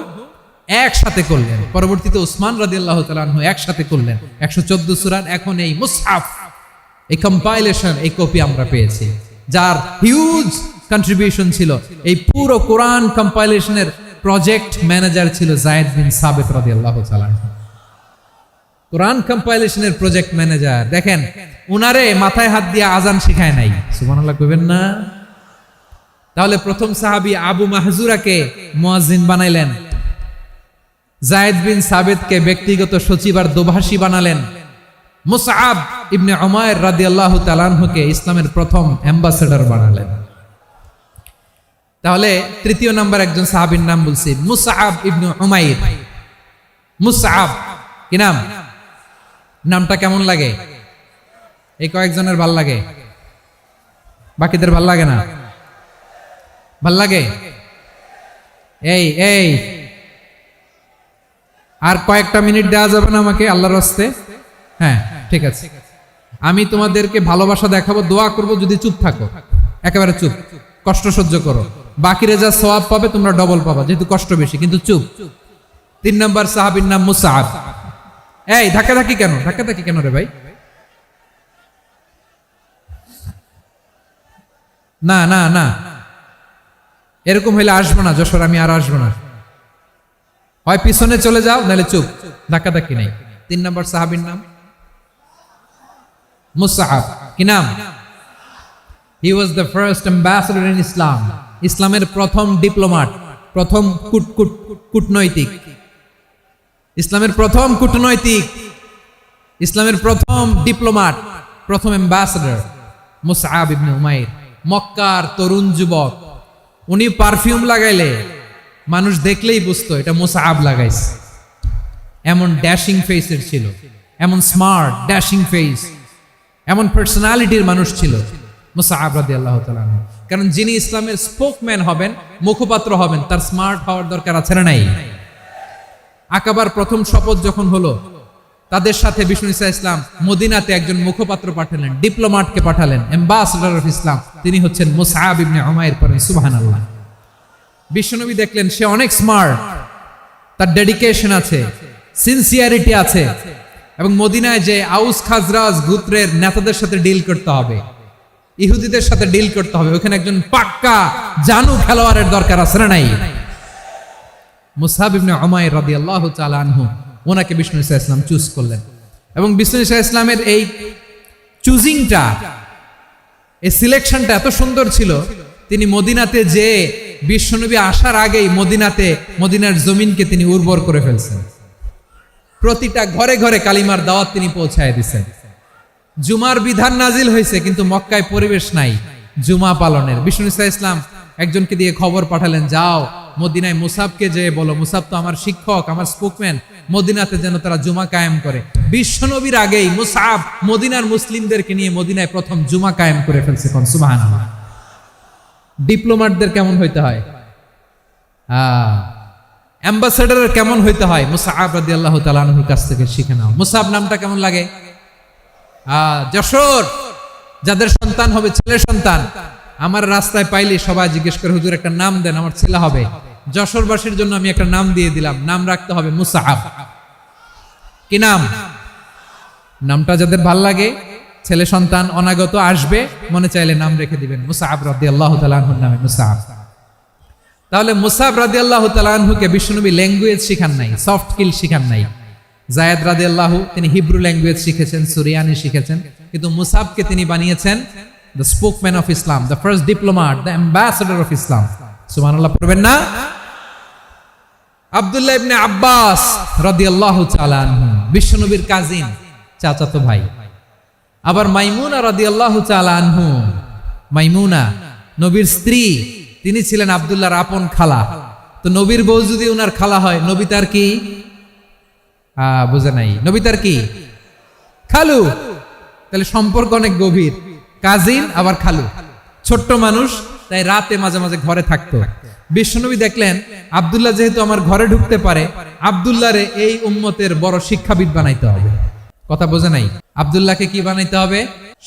একসাথে করলেন, পরবর্তীতে উসমান রাদিয়াল্লাহু তাআলা আনহু একসাথে করলেন 114 সূরার এখন এই মুসহাফ, এই কম্পাইলেশন, এই কপি আমরা পেয়েছি, যার হিউজ কন্ট্রিবিউশন ছিল। এই পুরো কোরআন কম্পাইলেশনের প্রজেক্ট ম্যানেজার ছিল যায়েদ বিন সাবিত রাদিয়াল্লাহু তাআলা। কোরআন কম্পাইলেশনের প্রজেক্ট ম্যানেজার, দেখেন উনারে মাথায় হাত দিয়ে আজান শিখায় নাই, সুবহানাল্লাহ কইবেন না? তাহলে প্রথম সাহাবী আবু মাহজুরাকে মুয়াজ্জিন বানাইলেন, যায়েদ বিন সাবিতকে ব্যক্তিগত সচিব আর দোভাষী বানালেন, মুসআব ইবনে উমাইর রাদিয়াল্লাহু তাআলা আনহুকে ইসলামের প্রথম অ্যাম্বাসেডর বানালেন। তাহলে তৃতীয় নাম্বার একজন সাহাবীর নাম বলছি, মুসআব ইবনে উমাইর। মুসআব কি নাম? নামটা কেমন লাগে? এই কয়েকজনের ভাল লাগে, বাকিদের ভাল লাগে না? ভাল লাগে? এই এই আর কয়েকটা মিনিট দেওয়া যাবে না আমাকে আল্লাহর রাস্তে? হ্যাঁ ঠিক আছে, আমি তোমাদেরকে ভালোবাসা দেখাবো, দোয়া করব, যদি চুপ থাকো, একেবারে চুপ, কষ্ট সহ্য করো, বাকিরে যা সওয়াব পাবে তোমরা ডবল পাবা, যেহেতু কষ্ট বেশি, কিন্তু চুপ। 3 নম্বর সাহাবীর নাম মুসআব। এই ধাক্কাধাক্কি কেন? ধাক্কাধাক্কি কেন রে ভাই? না না না, এরকম হইলে আসবো না যশোর, আমি আর আসবো না। হয় পিছনে চলে যাও, নাহলে চুপ, ধাক্কাধাক্কি নাই। 3 নম্বর সাহাবীর নাম মুসআব। কি নাম? He was the first ambassador in Islam. ইসলামের প্রথম ডিপ্লোম্যাট, প্রথম কূটনৈতিক, ইসলামের প্রথম কূটনৈতিক, ইসলামের প্রথম ডিপ্লোম্যাট, প্রথম অ্যাম্বাসেডর মুসআব ইবনে উমাইর। মক্কার তরুণ যুবক, উনি পারফিউম লাগাইলে মানুষ দেখলেই বুঝতো এটা মুসআব লাগাইছে। এমন ড্যাশিং ফেসের ছিল, এমন স্মার্ট ড্যাশিং ফেস, এমন পার্সোনালিটির মানুষ ছিল মুসআব রাদিয়াল্লাহু তাআলা আনহু। কারণ যিনি ইসলামের স্পোকম্যান হবেন, মুখপাত্র হবেন, তার স্মার্ট হওয়ার দরকার আছে না নাই? আকাবার প্রথম শপথ যখন হলো, তাদের সাথে বিষ্ণু ঈসা ইসলাম মদিনাতে একজন মুখপাত্র পাঠালেন, ডিপ্লোম্যাটকে পাঠালেন, অ্যাম্বাসেডর অফ ইসলাম, তিনি হচ্ছেন মুসআব ইবনে উমাইর। পড়েন সুবহানাল্লাহ। বিশ্বনবী দেখলেন সে অনেক স্মার্ট, তার ডেডিকেশন আছে, সিনসিয়ারিটি আছে, এবং মদিনায় যে আউস খাজরাজ গোত্রের নেতাদের সাথে ডিল করতে হবে, ইহুদিদের সাথে ডিল করতে হবে, ওখানে একজন পাক্কা জানু খেলোয়াড়ের দরকার আছে না নাই? মুসআব ইবনে উমাইর রাদিয়াল্লাহু তাআলা আনহু, ওনাকে বিষ্ণু ঈসা ইসলাম চুজ করলেন। এবং বিষ্ণু ঈসা ইসলামের এই চুজিংটা, এই সিলেকশনটা এত সুন্দর ছিল, তিনি মদিনাতে যে বিশ্বনবী আসার আগেই মদিনার জমিনকে তিনি উর্বর করে ফেলছেন। প্রতিটা ঘরে ঘরে কালিমার দাওয়াত তিনি পৌঁছায় দিচ্ছেন। জুমার বিধান নাজিল হয়েছে, কিন্তু মক্কায় পরিবেশ নাই জুমা পালনের। বিষ্ণু ঈসা ইসলাম একজনকে দিয়ে খবর পাঠালেন, যাও মদিনায় মুসাবকে যে বলো, মুসাব তো আমার শিক্ষক, আমার স্পোকম্যান, মদিনাতে যেন তারা জুমা কায়েম করে। বিশ্বনবীর আগেই মুসাব মদিনার মুসলিমদেরকে নিয়ে মদিনায় প্রথম জুমা কায়েম করে ফেলছে। কোন সুবহানাল্লাহ। ডিপ্লোম্যাটদের কেমন হইতে হয়, অ্যাম্বাসেডরের কেমন হইতে হয়, মুসআব রাদিয়াল্লাহু তাআলা আনহুর কাছ থেকে শিখে নাও। মুসআব নামটা কেমন লাগে? যশোর যাদের সন্তান হবে, ছেলে সন্তান, আমার রাস্তায় পাইলে সবাই জিজ্ঞেস করে, হুজুর একটা নাম দেন, আমার ছেলে হবে। যশোরবাসীর জন্য আমি একটা নাম দিয়ে দিলাম, নাম রাখতে হবে মুসআব। কি নাম? নামটা যাদের ভাল লাগে, ছেলে সন্তান অনাগত আসবে, মনে চাইলে নাম রেখে দিবেন মুসআব রাদিয়াল্লাহু তাআলা আনহুর নামে মুসআব। তাহলে মুসআব রাদিয়াল্লাহু তাআলা আনহুকে বিশ্বনবী ল্যাঙ্গুয়েজ শিখান নাই, সফট স্কিল শিখান নাই। যায়েদ রাদিয়াল্লাহু তিনি হিব্রু ল্যাঙ্গুয়েজ শিখেছেন, সুরিয়ানি শিখেছেন, কিন্তু মুসআবকে তিনি বানিয়েছেন the spokesman of Islam, the first diplomat, the ambassador of Islam. সুবহানাল্লাহ পড়বেন না? আব্দুল্লাহ ইবনে আব্বাস রাদিয়াল্লাহু তাআলা আনহু, বিশ্বনবীর কাজিন, চাচাতো ভাই। আবার মাইমুনা রাদিয়াল্লাহু তাআলা আনহু, মাইমুনা নবীর স্ত্রী, তিনি ছিলেন আব্দুল্লাহর আপন খালা। তো নবীর বউ যদি উনার খালা হয়, নবী তার কি? বুঝে নাই, নবী তার কি? খালু। তাহলে সম্পর্ক অনেক গভীর, কাজিন আবার খালু, ছোট্ট মানুষ, তাই রাতে মাঝে মাঝে ঘরে থাকতো। বিশ্বনবী দেখলেন আব্দুল্লাহ যেহেতু আমার ঘরে ঢুকতে পারে, আব্দুল্লাহরে এই উম্মতের বড় শিক্ষাবিদ বানাইতে হবে। কথা বোঝে নাই? আব্দুল্লাহকে কি বানাইতে হবে?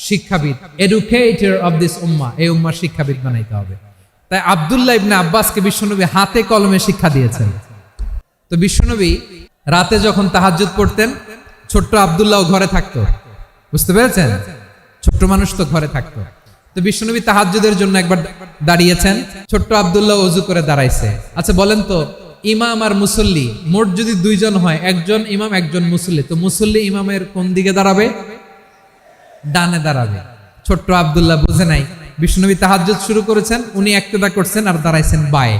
শিক্ষাবিদ, এডুকেটর অফ দিস উম্মাহ, এই উম্মার শিক্ষাবিদ বানাইতে হবে। তাই আব্দুল্লাহ ইবনে আব্বাসকে বিশ্বনবী হাতে কলমে শিক্ষা দিয়েছেন। তো বিশ্বনবী রাতে যখন তাহাজ্জুদ পড়তেন, ছোট্ট আব্দুল্লাহ ঘরে থাকতো, বুঝতে পেরেছেন? ছোট্ট মানুষ তো ঘরে থাকতো। তো বিশ্বনবী তাহাজ্জুদের জন্য একবার দাঁড়িয়েছেন, ছোট্ট আব্দুল্লাহ ওযু করে দাঁড়াইছে। আচ্ছা বলেন তো, ইমাম আর মুসল্লি মোট যদি দুইজন হয়, একজন ইমাম একজন মুসল্লি, তো মুসল্লি ইমামের কোন দিকে দাঁড়াবে? ডানে দাঁড়াবে। ছোট্ট আব্দুল্লাহ বুঝে নাই, বিশ্বনবী তাহাজ্জুদ শুরু করেছেন, উনি ইক্তেদা করছেন আর দাঁড়াইছেন বায়ে।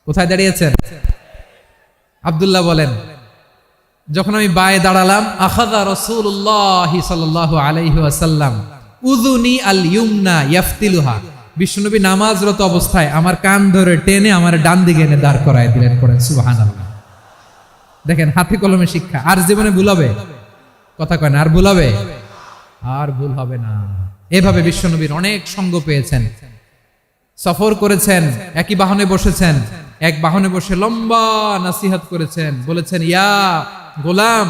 কোথায় দাঁড়িয়েছেন? আব্দুল্লাহ বলেন, যখন আমি বায়ে দাঁড়ালাম, আখাযা রাসূলুল্লাহ সাল্লাল্লাহু আলাইহি ওয়াসাল্লাম উযুনি আল ইয়ুমনা ইয়াফতিলুহা, বিশ্বনবী নামাজরত অবস্থায় আমার কান ধরে টেনে আমার ডান দিকে এনে দাঁড় করায় দিলেন। করেন সুবহানাল্লাহ। দেখেন হাতে কলমে শিক্ষা। আর জীবনে ভুল হবে? কথা কয় না, আর ভুল হবে? আর ভুল হবে না। এভাবে বিশ্বনবীর অনেক সঙ্গ পেয়েছেন, সফর করেছেন, একই বাহনে বসেছেন, এক বাহনে বসে লম্বা নাসিহত করেছেন, বলেছেন ইয়া গোলাম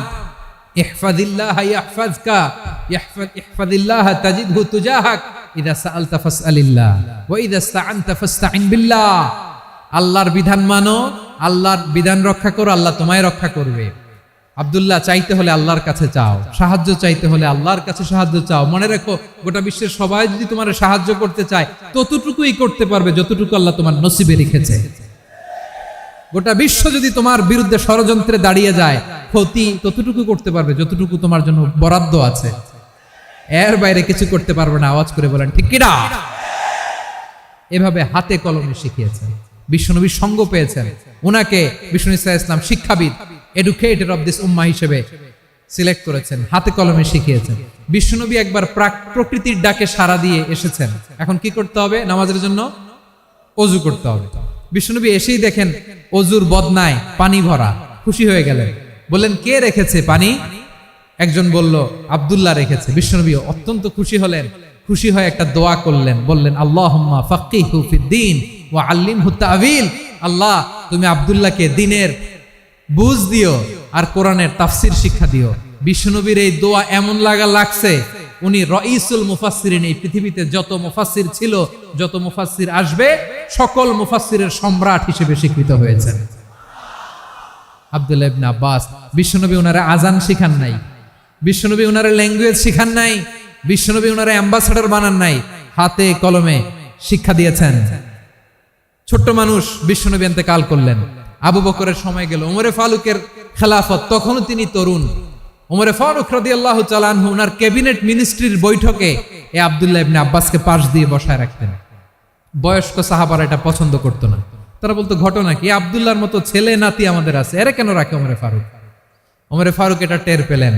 ইহফাজিল্লাহ ইয়াহফাজকা ইহফাজিল্লাহ তাজিদহু তুজাহাক ইযা সাআলতা ফাসআলিল্লাহ ওয়া ইযা ইসতাআনতা ফাসতাইন বিল্লাহ। আল্লাহর বিধান মানো, আল্লাহর বিধান রক্ষা করো, আল্লাহ তোমায় রক্ষা করবে। আব্দুল্লাহ, চাইতে হলে আল্লাহর কাছে চাও, সাহায্য চাইতে হলে আল্লাহর কাছে সাহায্য চাও। মনে রেখো, গোটা বিশ্বের সবাই যদি তোমার সাহায্য করতে চায়, ততটুকুই করতে পারবে যতটুকু আল্লাহ তোমার নসিবে রেখেছে। গোটা বিশ্ব যদি তোমার বিরুদ্ধে ষড়যন্ত্রে দাঁড়িয়ে যায়, ক্ষতি ততটুকু করতে পারবে যতটুকু তোমার জন্য বরাদ্দ আছে, এর বাইরে কিছু করতে পারবে না। আওয়াজ করে বলেন ঠিক কিনা? এভাবে হাতে কলমে শিখিয়েছেন, বিশ্বনবীর সঙ্গ পেয়েছেন। উনাকে বিষ্ণু ইসলাম শিক্ষাবিদ, এডুকেটর অফ দিস উম্মাহ হিসেবে সিলেক্ট করেছেন, হাতে কলমে শিখিয়েছেন। বিশ্বনবী একবার প্রকৃতির ডাকে সাড়া দিয়ে এসেছেন। এখন কি করতে হবে? নামাজের জন্য ওযু করতে হবে। বিশ্বনবী এসেই দেখেন ওযুর বদনায় পানি ভরা, খুশি হয়ে গেলেন, বললেন কে রেখেছে পানি? একজন বলল আব্দুল্লাহ রেখেছে। বিশ্বনবী অত্যন্ত খুশি হলেন, খুশি হয়ে একটা দোয়া করলেন, বললেন আল্লাহুম্মা ফাক্কিহু ফিদ্দীন ওয়া আল্লিমহু তা'ওয়ীল। আল্লাহ, তুমি আব্দুল্লাহকে দ্বীনের বুঝ দিও আর কোরআনের তাফসীর শিক্ষা দিও। বিশ্বনবীর এই দোয়া এমন লাগছে, উনি রাইসুল মুফাসসিরিন, এই পৃথিবীতে যত মুফাসসির ছিল, যত মুফাসসির আসবে, সকল মুফাসসিরের সম্রাট হিসেবে স্বীকৃত হয়েছেন। আব্দুল্লাহ ইবনে আব্বাস, বিশ্বনবী ওনারে আজান শিখান নাই, বিশ্বনবী ওনারে ল্যাঙ্গুয়েজ শিখান নাই, বিশ্বনবী ওনারে অ্যাম্বাসেডর বানান নাই, হাতে কলমে শিক্ষা দিয়েছেন। ছোট্ট মানুষ, বিশ্বনবী ইন্তেকাল করলেন, আবু বকরের সময় গেল, ওমরে ফারুকের খেলাফত, তখনও তিনি তরুণ। ওমরে ফারুক রাদিয়াল্লাহু তাআলা আনহু ওনার ক্যাবিনেট মিনিস্ট্রির বৈঠকে এই আব্দুল্লাহ ইবনে আব্বাসকে পাশ দিয়ে বসায় রাখতেন। বয়স্ক সাহাবারা এটা পছন্দ করতো না, তারা বলতো ঘটনা কি, আব্দুল্লাহর মতো ছেলে নাতি আমাদের আছে, এরা কেন রাখে ওমরে ফারুক? ওমরে ফারুক এটা টের পেলেন,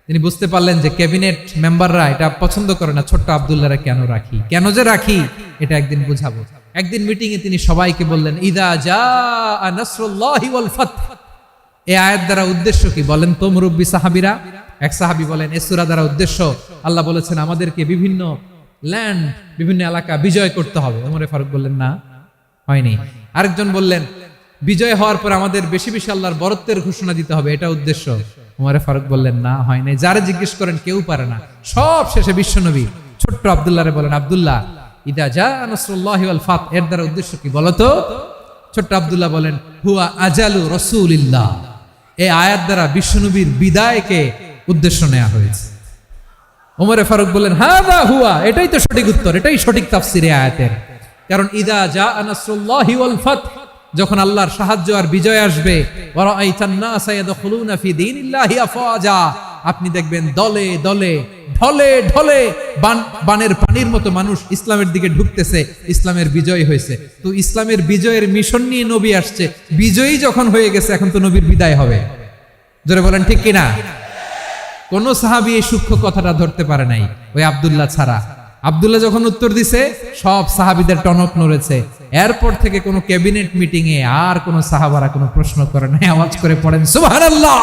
তিনি বুঝতে পারলেন যে ক্যাবিনেট মেম্বাররা এটা পছন্দ করে না, ছোট্ট আব্দুল্লাহরা কেন রাখি, কেন যে রাখি এটা একদিন বুঝাবো। একদিন মিটিং এ তিনি সবাইকে বললেন ইদা জাআ নাসরুল্লাহি ওয়াল ফাত। এই আয়াত দ্বারা উদ্দেশ্য কি বলেন তো মুরব্বী সাহাবীরা? এক সাহাবী বলেন এই সূরা দ্বারা উদ্দেশ্য, আল্লাহ বলেছেন আমাদেরকে বিভিন্ন ল্যান্ড, বিভিন্ন এলাকা বিজয় করতে হবে। ওমরে ফারুক বললেন না, হয়নি। আরেকজন বললেন বিজয় হওয়ার পর আমাদের বেশি বেশি আল্লাহর বরত্বের ঘোষণা দিতে হবে, এটা উদ্দেশ্য। ওমরে ফারুক বললেন না, হয় নাই। যারা জিজ্ঞেস করেন কেউ পারে না। সব শেষে বিশ্বনবী ছোট্ট আব্দুল্লাহরে বলেন আব্দুল্লাহ ইদা জাআ নাসরুল্লাহি ওয়াল ফাত, এর দ্বারা উদ্দেশ্য কি বলতো? ছোট্ট আব্দুল্লাহ বলেন হুয়া আজালু রাসূলিল্লাহ। এই আয়াত দ্বারা বিশ্বনবীর বিদায়কে উদ্দেশ্য নেওয়া হয়েছে। ওমরে ফারুক বললেন হাযা হুয়া, এটাই তো সঠিক উত্তর, এটাই সঠিক তাফসীর এই আয়াতের। কারণ ইদা জাআ নাসরুল্লাহি ওয়াল ফাত, যখন আল্লাহর সাহায্য আর বিজয় আসবে, ওয়া রাআইতান নাসা ইয়াদখুলুনা ফি দীনিল্লাহি আফওয়াজা, আপনি দেখবেন দলে দলে ঢলে ঢলে বানের পানির মতো মানুষ ইসলামের দিকে ঢুকতেছে, ইসলামের বিজয় হয়েছে। তো ইসলামের বিজয়ের মিশন নিয়ে নবী আসছে, বিজয়ী যখন হয়ে গেছে এখন তো নবীর বিদায় হবে। জোরে বলেন ঠিক কিনা? কোন সাহাবী এই সূক্ষ্ম কথাটা ধরতে পারে নাই, ওই আব্দুল্লাহ ছাড়া। আব্দুল্লাহ যখন উত্তর দিছে সব সাহাবীদের টনক নড়েছে। এরপর থেকে কোন ক্যাবিনেট মিটিং এ আর কোন সাহাবারা কোনো প্রশ্ন করে নাই। আওয়াজ করে পড়েন সুবহানাল্লাহ।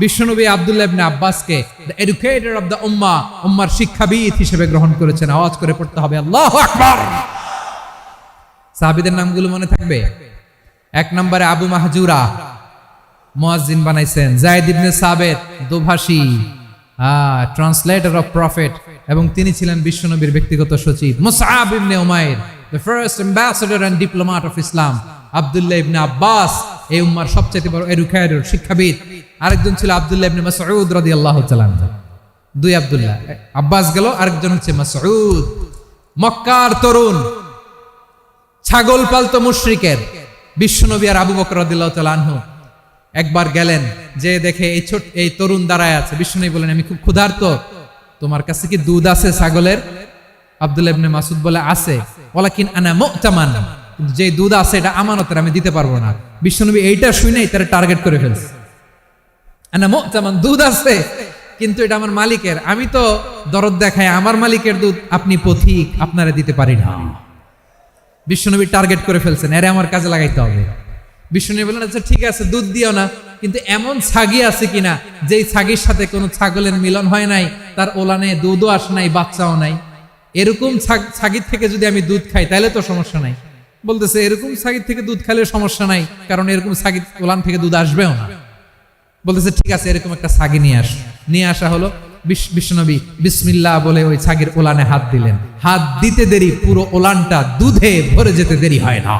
বিশ্বনবী আব্দুল্লাহ ইবনে আব্বাসকে দ্য এডুকেটর অফ দ্য উম্মাহ, উম্মার শিক্ষাবিদ হিসেবে গ্রহণ করেছেন। আওয়াজ করে পড়তে হবে আল্লাহু আকবার। সাহাবীদের নামগুলো মনে থাকবে? এক নম্বরে আবু মাহজুরা, মুয়াজ্জিন বানাইছেন। যায়েদ ইবনে সাবিত, দোভাষী, ট্রান্সলেটর অফ প্রফেট, এবং তিনি ছিলেন বিশ্বনবীর ব্যক্তিগত সচিব। মুসআব ইবনে উমাইর, the first ambassador and diplomat of Islam. আব্দুল্লাহ ইবনে আব্বাস, এই উম্মার সবচেয়ে বড় এডুকেটর, শিক্ষাবিদ। আরেকজন ছিল আব্দুল্লাহ ইবনে মাসউদ রাদিয়াল্লাহু তাআলা আনহু। দুই আব্দুল্লাহ, আব্বাস গেল, আরেকজন হচ্ছে মাসউদ। মক্কার তরুণ, ছাগল পালতো মুশরিকের। বিশ্বনবী আর আবু বকর রাদিয়াল্লাহু তাআলা আনহু একবার গেলেন, যে দেখে এই তরুণ দাঁড়ায় আছে। বিশ্বনবী বলেন, আমি খুব ক্ষুধার্ত, তোমার কাছে কি দুধ আছে ছাগলের? আব্দুল্লাহ ইবনে মাসউদ বলে, আছে। ওয়ালাকিন আনা মু'তামান, যে দুধ আছে এটা আমানতের, আমি দিতে পারবো না। বিশ্বনবী এইটা শুনেই তার টার্গেট করে ফেলছে। আনা মু'তামান, দুধ আছে কিন্তু এটা আমার মালিকের, আমি তো দরদ দেখাই, আমার মালিকের দুধ, আপনি পথিক, আপনারা দিতে পারি না। বিশ্বনবী টার্গেট করে ফেলছেন, এরে আমার কাজে লাগাইতে হবে। বিশ্বনবী বললেন, আচ্ছা ঠিক আছে, দুধ দিও না, কিন্তু এমন ছাগি আছে কিনা যেই ছাগির সাথে কোনো ছাগলের মিলন হয় নাই, তার ওলানে দুধও আসে নাই, বাচ্চাও নাই, এরকম ছাগির থেকে যদি আমি দুধ খাই তাহলে তো সমস্যা নাই। বলতেছে, এরকম ছাগির থেকে দুধ খাইলে সমস্যা নাই, কারণ এরকম ছাগির ওলান থেকে দুধ আসবেও না। বলতেছে, ঠিক আছে, এরকম একটা ছাগি নিয়ে আসা হলো। বিশ্বনবী বিসমিল্লাহ বলে ওই ছাগির ওলানে হাত দিলেন। হাত দিতে দেরি, পুরো ওলানটা দুধে ভরে যেতে দেরি হয় না।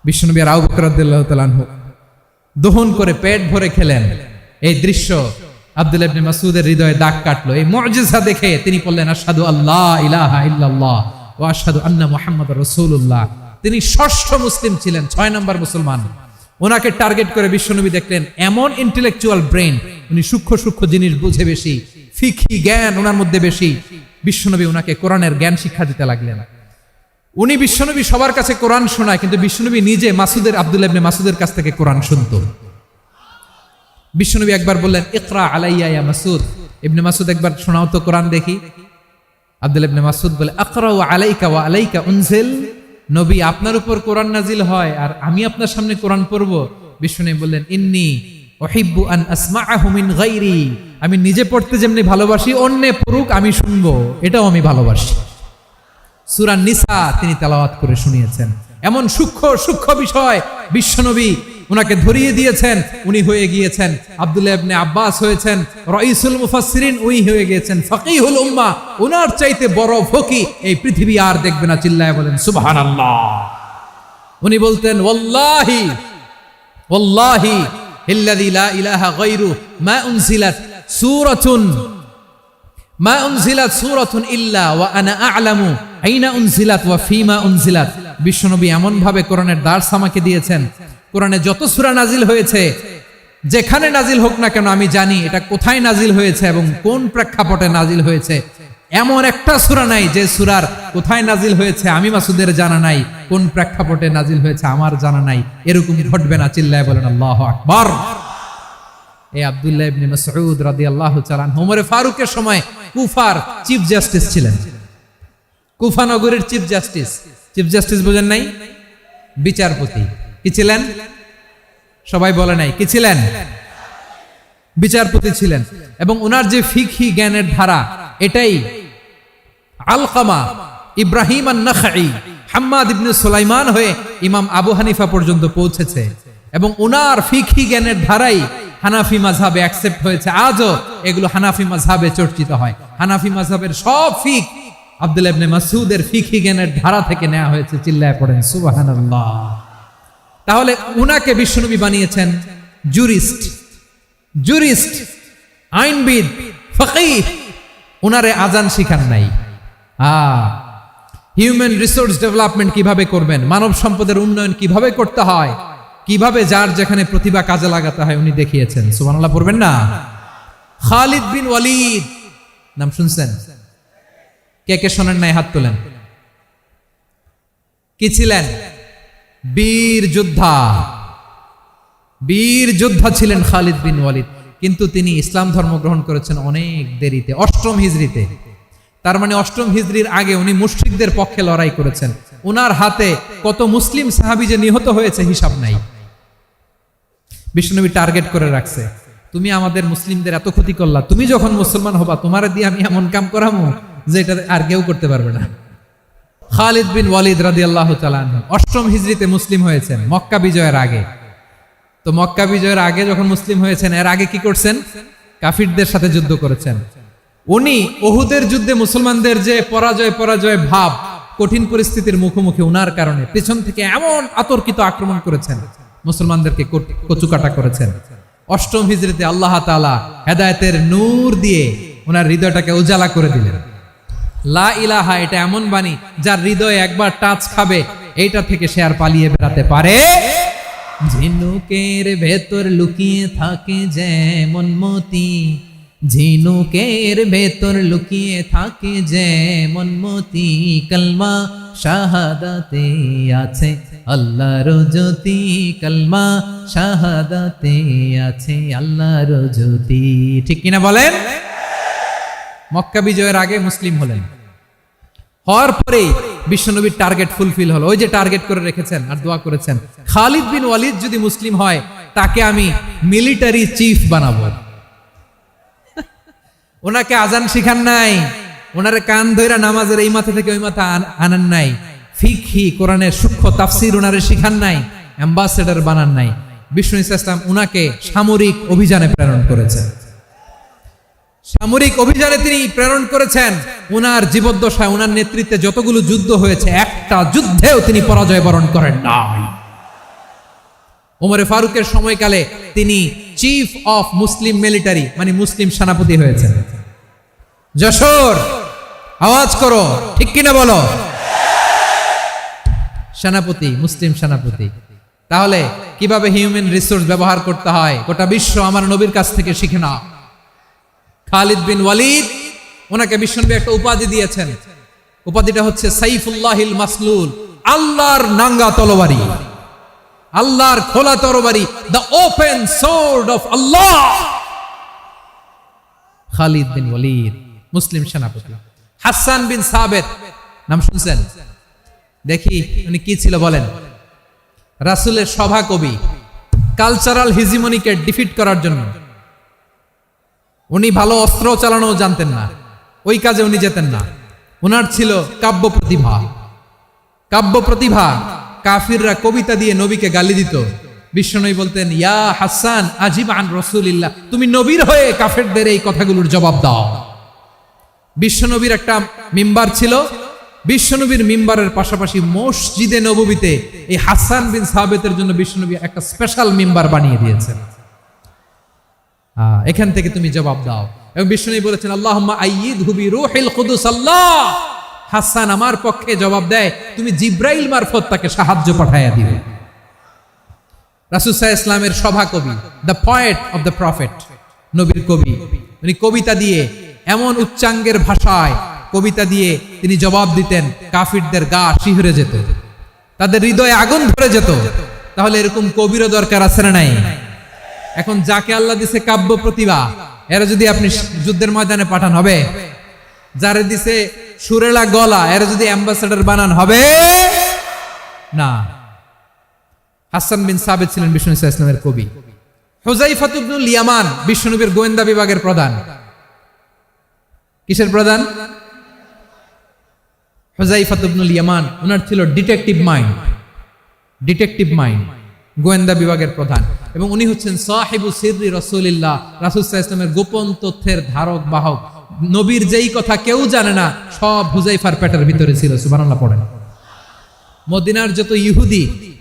বিশ্বনবী আর আবু বকর রাদিয়াল্লাহু তাআলা আনহু দহন করে পেট ভরে খেলেন। এই দৃশ্য আব্দুল্লাহ ইবনে মাসউদের হৃদয়ে দাগ কাটলো। এই মুজিজা দেখে তিনি বললেন, আশহাদু আল্লা ইলাহা ইল্লাল্লাহ ওয়া আশহাদু আন্না মুহাম্মাদুর রাসূলুল্লাহ। তিনি ষষ্ঠ মুসলিম ছিলেন, 6 নম্বর মুসলমান। ওনাকে টার্গেট করে বিশ্বনবী দেখলেন এমন ইন্টেলেকচুয়াল ব্রেন, উনি সূক্ষ্ম সূক্ষ্ম জিনিস বুঝে বেশি, ফিকহি জ্ঞান ওনার মধ্যে বেশি। বিশ্বনবী ওনাকে কোরআনের জ্ঞান শিক্ষা দিতে লাগলেন। উনি বিশ্বনবী সবার কাছে কোরআন শোনায়, কিন্তু বিশ্বনবী নিজে আব্দুল্লাহ ইবনে মাসউদের কাছ থেকে কোরআন শুনতো। বিশ্বনবী একবার বললেন, ইকরা আলাইয়া ইয়া মাসউদ। ইবনে মাসউদ, একবার শোনাও তো কোরআন দেখি। আব্দুল্লাহ ইবনে মাসউদ বলে, আকরাউ আলাইকা ওয়া আলাইকা উনজিল। নবী, আপনার উপর কোরআন নাজিল হয় আর আমি আপনার সামনে কোরআন পড়ব। বিশ্বনবী বললেন, ইন্নী উহিব্বু আন আসমাআহু মিন গায়রি। আমি নিজে পড়তে যেমনি ভালোবাসি, অন্যে পড়ুক আমি শুনবো, এটাও আমি ভালোবাসি। সূরা নিসা তিনি তেলাওয়াত করে শুনিয়েছেন। এমন সূক্ষ্ম সূক্ষ্ম বিষয় বিশ্বনবী উনাকে ধরিয়ে দিয়েছেন। উনি হয়ে গিয়েছেন, আব্দুল্লাহ ইবনে আব্বাস হয়েছেন রাইসুল মুফাসসিরিন, উনি হয়ে গিয়েছেন ফাকিহুল উম্মাহ। উনার চাইতে বড় ফকি এই পৃথিবী আর দেখবে না। চিল্লায় বলেন সুবহানাল্লাহ। উনি বলতেন, ওয়াল্লাহি ওয়াল্লাহি ইল্লাযী লা ইলাহা গায়রু মা উনজিলাত সূরাতুন ইল্লা ওয়া আনা আ'লামু আইনা উনজিলাত ওয়া ফীমা উনজিলাত। বিশ্বনবী এমন ভাবে কোরআনের দার্স আমাকে দিয়েছেন, কোরআনে যত সূরা নাজিল হয়েছে, যেখানে নাজিল হোক না কেন আমি জানি এটা কোথায় নাজিল হয়েছে এবং কোন প্রেক্ষাপটে নাজিল হয়েছে। এমন একটা সূরা নাই যে সূরার কোথায় নাজিল হয়েছে আমি মাসুদের জানা নাই, কোন প্রেক্ষাপটে নাজিল হয়েছে আমার জানা নাই। এরকম ঘটবে না। চিল্লায় বলেন আল্লাহু আকবার। এই আব্দুল্লাহ ইবনে মাসউদ রাদিয়াল্লাহু তাআলা আনহু ওমর ফারুকের সময় কুফার চিফ জাস্টিস ছিলেন। কুফা নগরীর চিফ জাস্টিস। চিফ জাস্টিস বোঝেন নাই? বিচারপতি। কি ছিলেন? সবাই বলে নাই, কি ছিলেন? বিচারপতি ছিলেন। এবং ওনার যে ফিকহি জ্ঞানের ধারা, এটাই আলকামা, ইব্রাহিম আন-নাখাই, হাম্মাদ ইবনে সুলাইমান হয়ে ইমাম আবু হানিফা পর্যন্ত পৌঁছেছে। এবং ওনার ফিকহি জ্ঞানের ধারাই হানাফি মাযহাবে অ্যাকসেপ্ট হয়েছে। আজও এগুলো হানাফি মাযহাবে চর্চিত হয়। হানাফি মাযহাবের সব ফিক আব্দুল্লাহ ইবনে মাসউদের ফিকহি জ্ঞানের ধারা থেকে নেওয়া হয়েছে। চিল্লায় পড়েন সুবহানাল্লাহ। তাহলে উনাকে বিশ্বনবী বানিয়েছেন জুরিস্ট, আইনবিদ, ফকিহ। উনারে আজান শিখান নাই। হিউম্যান রিসোর্স ডেভেলপমেন্ট কিভাবে করবেন, মানব সম্পদের উন্নয়ন কিভাবে করতে হয়, কিভাবে যার যেখানে প্রতিভা কাজে লাগাতে হয় উনি দেখিয়েছেন। সুবহানাল্লাহ পড়বেন না? খালিদ বিন ওয়ালিদ নাম শুনছেন? কে কে শোনেন নাই হাত তোলেন। কি ছিলেন? বীর যোদ্ধা ছিলেন খালিদ বিন ওয়ালিদ। কিন্তু তিনি ইসলাম ধর্ম গ্রহণ করেছেন অনেক দেরিতে, 8ম হিজরিতে। তার মানে 8ম হিজরির আগে উনি মুশরিকদের পক্ষে লড়াই করেছেন। উনার হাতে কত মুসলিম সাহাবী যে নিহত হয়েছে হিসাব নাই। বিশ্বনবী টার্গেট করে রাখছে, তুমি আমাদের মুসলিমদের এত ক্ষতি করলা, তুমি যখন মুসলমান হবা তোমার দিয়ে আমি এমন কাম করামু যে এটা আর কেউ করতে পারবে না। খালিদ বিন ওয়ালিদ রাদিয়াল্লাহু তাআলা আনহু 8ম হিজরিতে মুসলিম হয়েছেন, মক্কা বিজয়ের আগে। তো মক্কা বিজয়ের আগে যখন মুসলিম হয়েছেন, এর আগে কি করছেন? কাফিরদের সাথে যুদ্ধ করেছেন। উনি উহুদের যুদ্ধে মুসলমানদের যে পরাজয় ভাব, কঠিন পরিস্থিতির মুখোমুখি উনার কারণে পেছন থেকে এমন আতর্কিত আক্রমণ করেছেন, মুসলমানদেরকে কচুকাটা করেছেন। অষ্টম হিজরিতে আল্লাহ তাআলা হেদায়েতের নূর দিয়ে ওনার হৃদয়টাকে উজালা করে দিলেন। লা ইলাহা এটা এমন বাণী যার হৃদয়ে একবার টাচ খাবে এইটা থেকে সে আর পালিয়ে বেড়াতে পারে। ঝিনুকের ভেতর লুকিয়ে থাকে যেমন মতি, ঝিনুকের ভেতর লুকিয়ে থাকে যেমন মতি, কলমা শাহাদাতে আছে আল্লাহর জ্যোতি, কলমা শাহাদাতে আছে আল্লাহর জ্যোতি। ঠিক কিনা বলেন? মক্কা বিজয়ের আগে মুসলিম হলেন, হওয়ার পরে বিশ্বনবীর টার্গেট ফুলফিল হলো। ওই যে টার্গেট করে রেখেছেন আর দোয়া করেছেন, খালিদ বিন ওয়ালিদ যদি মুসলিম হয় তাকে আমি মিলিটারি চিফ বানাবো। ওনাকে আজান শিখান নাই, ওনারে কান ধইরা নামাজের এই মাথা থেকে ওই মাথা আনান নাই, ফিকহি কোরআনের সূক্ষ্ম তাফসীর ওনারে শিখান নাই, অ্যাম্বাসেডর বানান নাই। বিষ্ণু ইসলাম উনাকে সামরিক অভিযানে প্রেরণ করেছেন। সামরিক অভিযানে তিনি প্রেরণ করেছেন। উনার জীবদ্দশায় উনার নেতৃত্বে যতগুলো যুদ্ধ হয়েছে একটা যুদ্ধেও তিনি পরাজয় বরণ করেন নাই। ওমরে ফারুকের সময়কালে তিনি চিফ অফ মুসলিম মিলিটারি মানে মুসলিম সেনাপতি হয়েছেন। যশোর আওয়াজ করো, ঠিক কিনা বলো? সেনাপতি, মুসলিম সেনাপতি। তাহলে কিভাবে হিউম্যান রিসোর্স ব্যবহার করতে হয় গোটা বিশ্ব আমার নবীর কাছ থেকে শিখে নাও। খালিদ বিন ওয়ালিদ, ওনাকে বিশ্বনবী একটা উপাধি দিয়েছেন। উপাধিটা হচ্ছে সাইফুল্লাহিল মাসলুল, আল্লাহর নাঙ্গা তরবারি, আল্লাহর খোলা তরবারি, দ্য ওপেন সোর্ড অফ আল্লাহ। খালিদ বিন ওয়ালিদ মুসলিম সেনাপতি। হাসান বিন সাবেত নাম শুনছেন? দেখি উনি কি ছিল বলেন। রাসূলের সভা কবি, কালচারাল হিজিমনিকে ডিফিট করার জন্য উনি ভালো অস্ত্র চালানো জানতেন না, ওই কাজে উনি যেতেন না। উনার ছিল কাব্য প্রতিভা। কাব্য প্রতিভা, কাফিররা কবিতা দিয়ে নবীকে গালি দিত। বিশ্বনবী বলতেন, ইয়া হাসান আজিব আন রাসূলিল্লাহ, তুমি নবীর হয়ে কাফেরদের এই কথাগুলোর জবাব দাও। বিশ্বনবীর একটা মিম্বার ছিল, বিশ্বনবীর মিম্বারের পাশাপাশি মসজিদে নববীতে এই হাসান বিন সাবেতের জন্য বিশ্বনবী একটা স্পেশাল মিম্বার বানিয়ে দিয়েছেন। এখান থেকে তুমি জবাব দাও। এবং বিশ্বনবী বলেছেন, আল্লাহুম্মা আইয়িদহু বিরূহিল কুদুস, আল্লাহ হাসান আমার পক্ষে জবাব দেয়, তুমি জিব্রাইল মারফত তাকে সাহায্য পাঠাইয়া দিবে। রাসূল সাল্লাল্লাহু আলাইহি ওয়াসাল্লামের সভা কবি, the poet of the prophet, নবীর কবি। উনি কবিতা দিয়ে এমন উচ্চাঙ্গের ভাষায় কবিতা দিয়ে তিনি জবাব দিতেন, কাফিরদের গা শিহরে যেত, তাদের হৃদয়ে আগুন ধরে যেত। তাহলে এরকম কবিরও দরকার আছে না নাই? এখন যাকে আল্লাহ দিছে কাব্য প্রতিভা, এরা যদি আপনি যুদ্ধের ময়দানে পাঠান হবে? যারে দিছে সুরেলা গলা, এরা যদি অ্যাম্বাসেডর বানান হবে না। হাসান বিন সাবেত ছিলেন বিষ্ণু ইসলামের কবি। হুযায়ফা ইবনুল ইয়ামান বিশ্বনবীর গোয়েন্দা বিভাগের প্রধান। কিসের প্রধান? হুযায়ফা ইবনুল ইয়ামান। ওনার ছিল ডিটেকটিভ মাইন্ড, ডিটেকটিভ মাইন্ড, গোয়েন্দা বিভাগের প্রধান। এবং উনি হচ্ছেন সাহিবু সিররি রাসূলিল্লাহ, রাসূল সাল্লাল্লাহু আলাইহি ওয়াসাল্লামের গোপন তথ্যের ধারক বাহক। নবীর যেই কথা কেউ জানে না, সব হুযায়ফার পেটের ভিতরে ছিল। সুবহানাল্লাহ পড়েন। মদিনার যত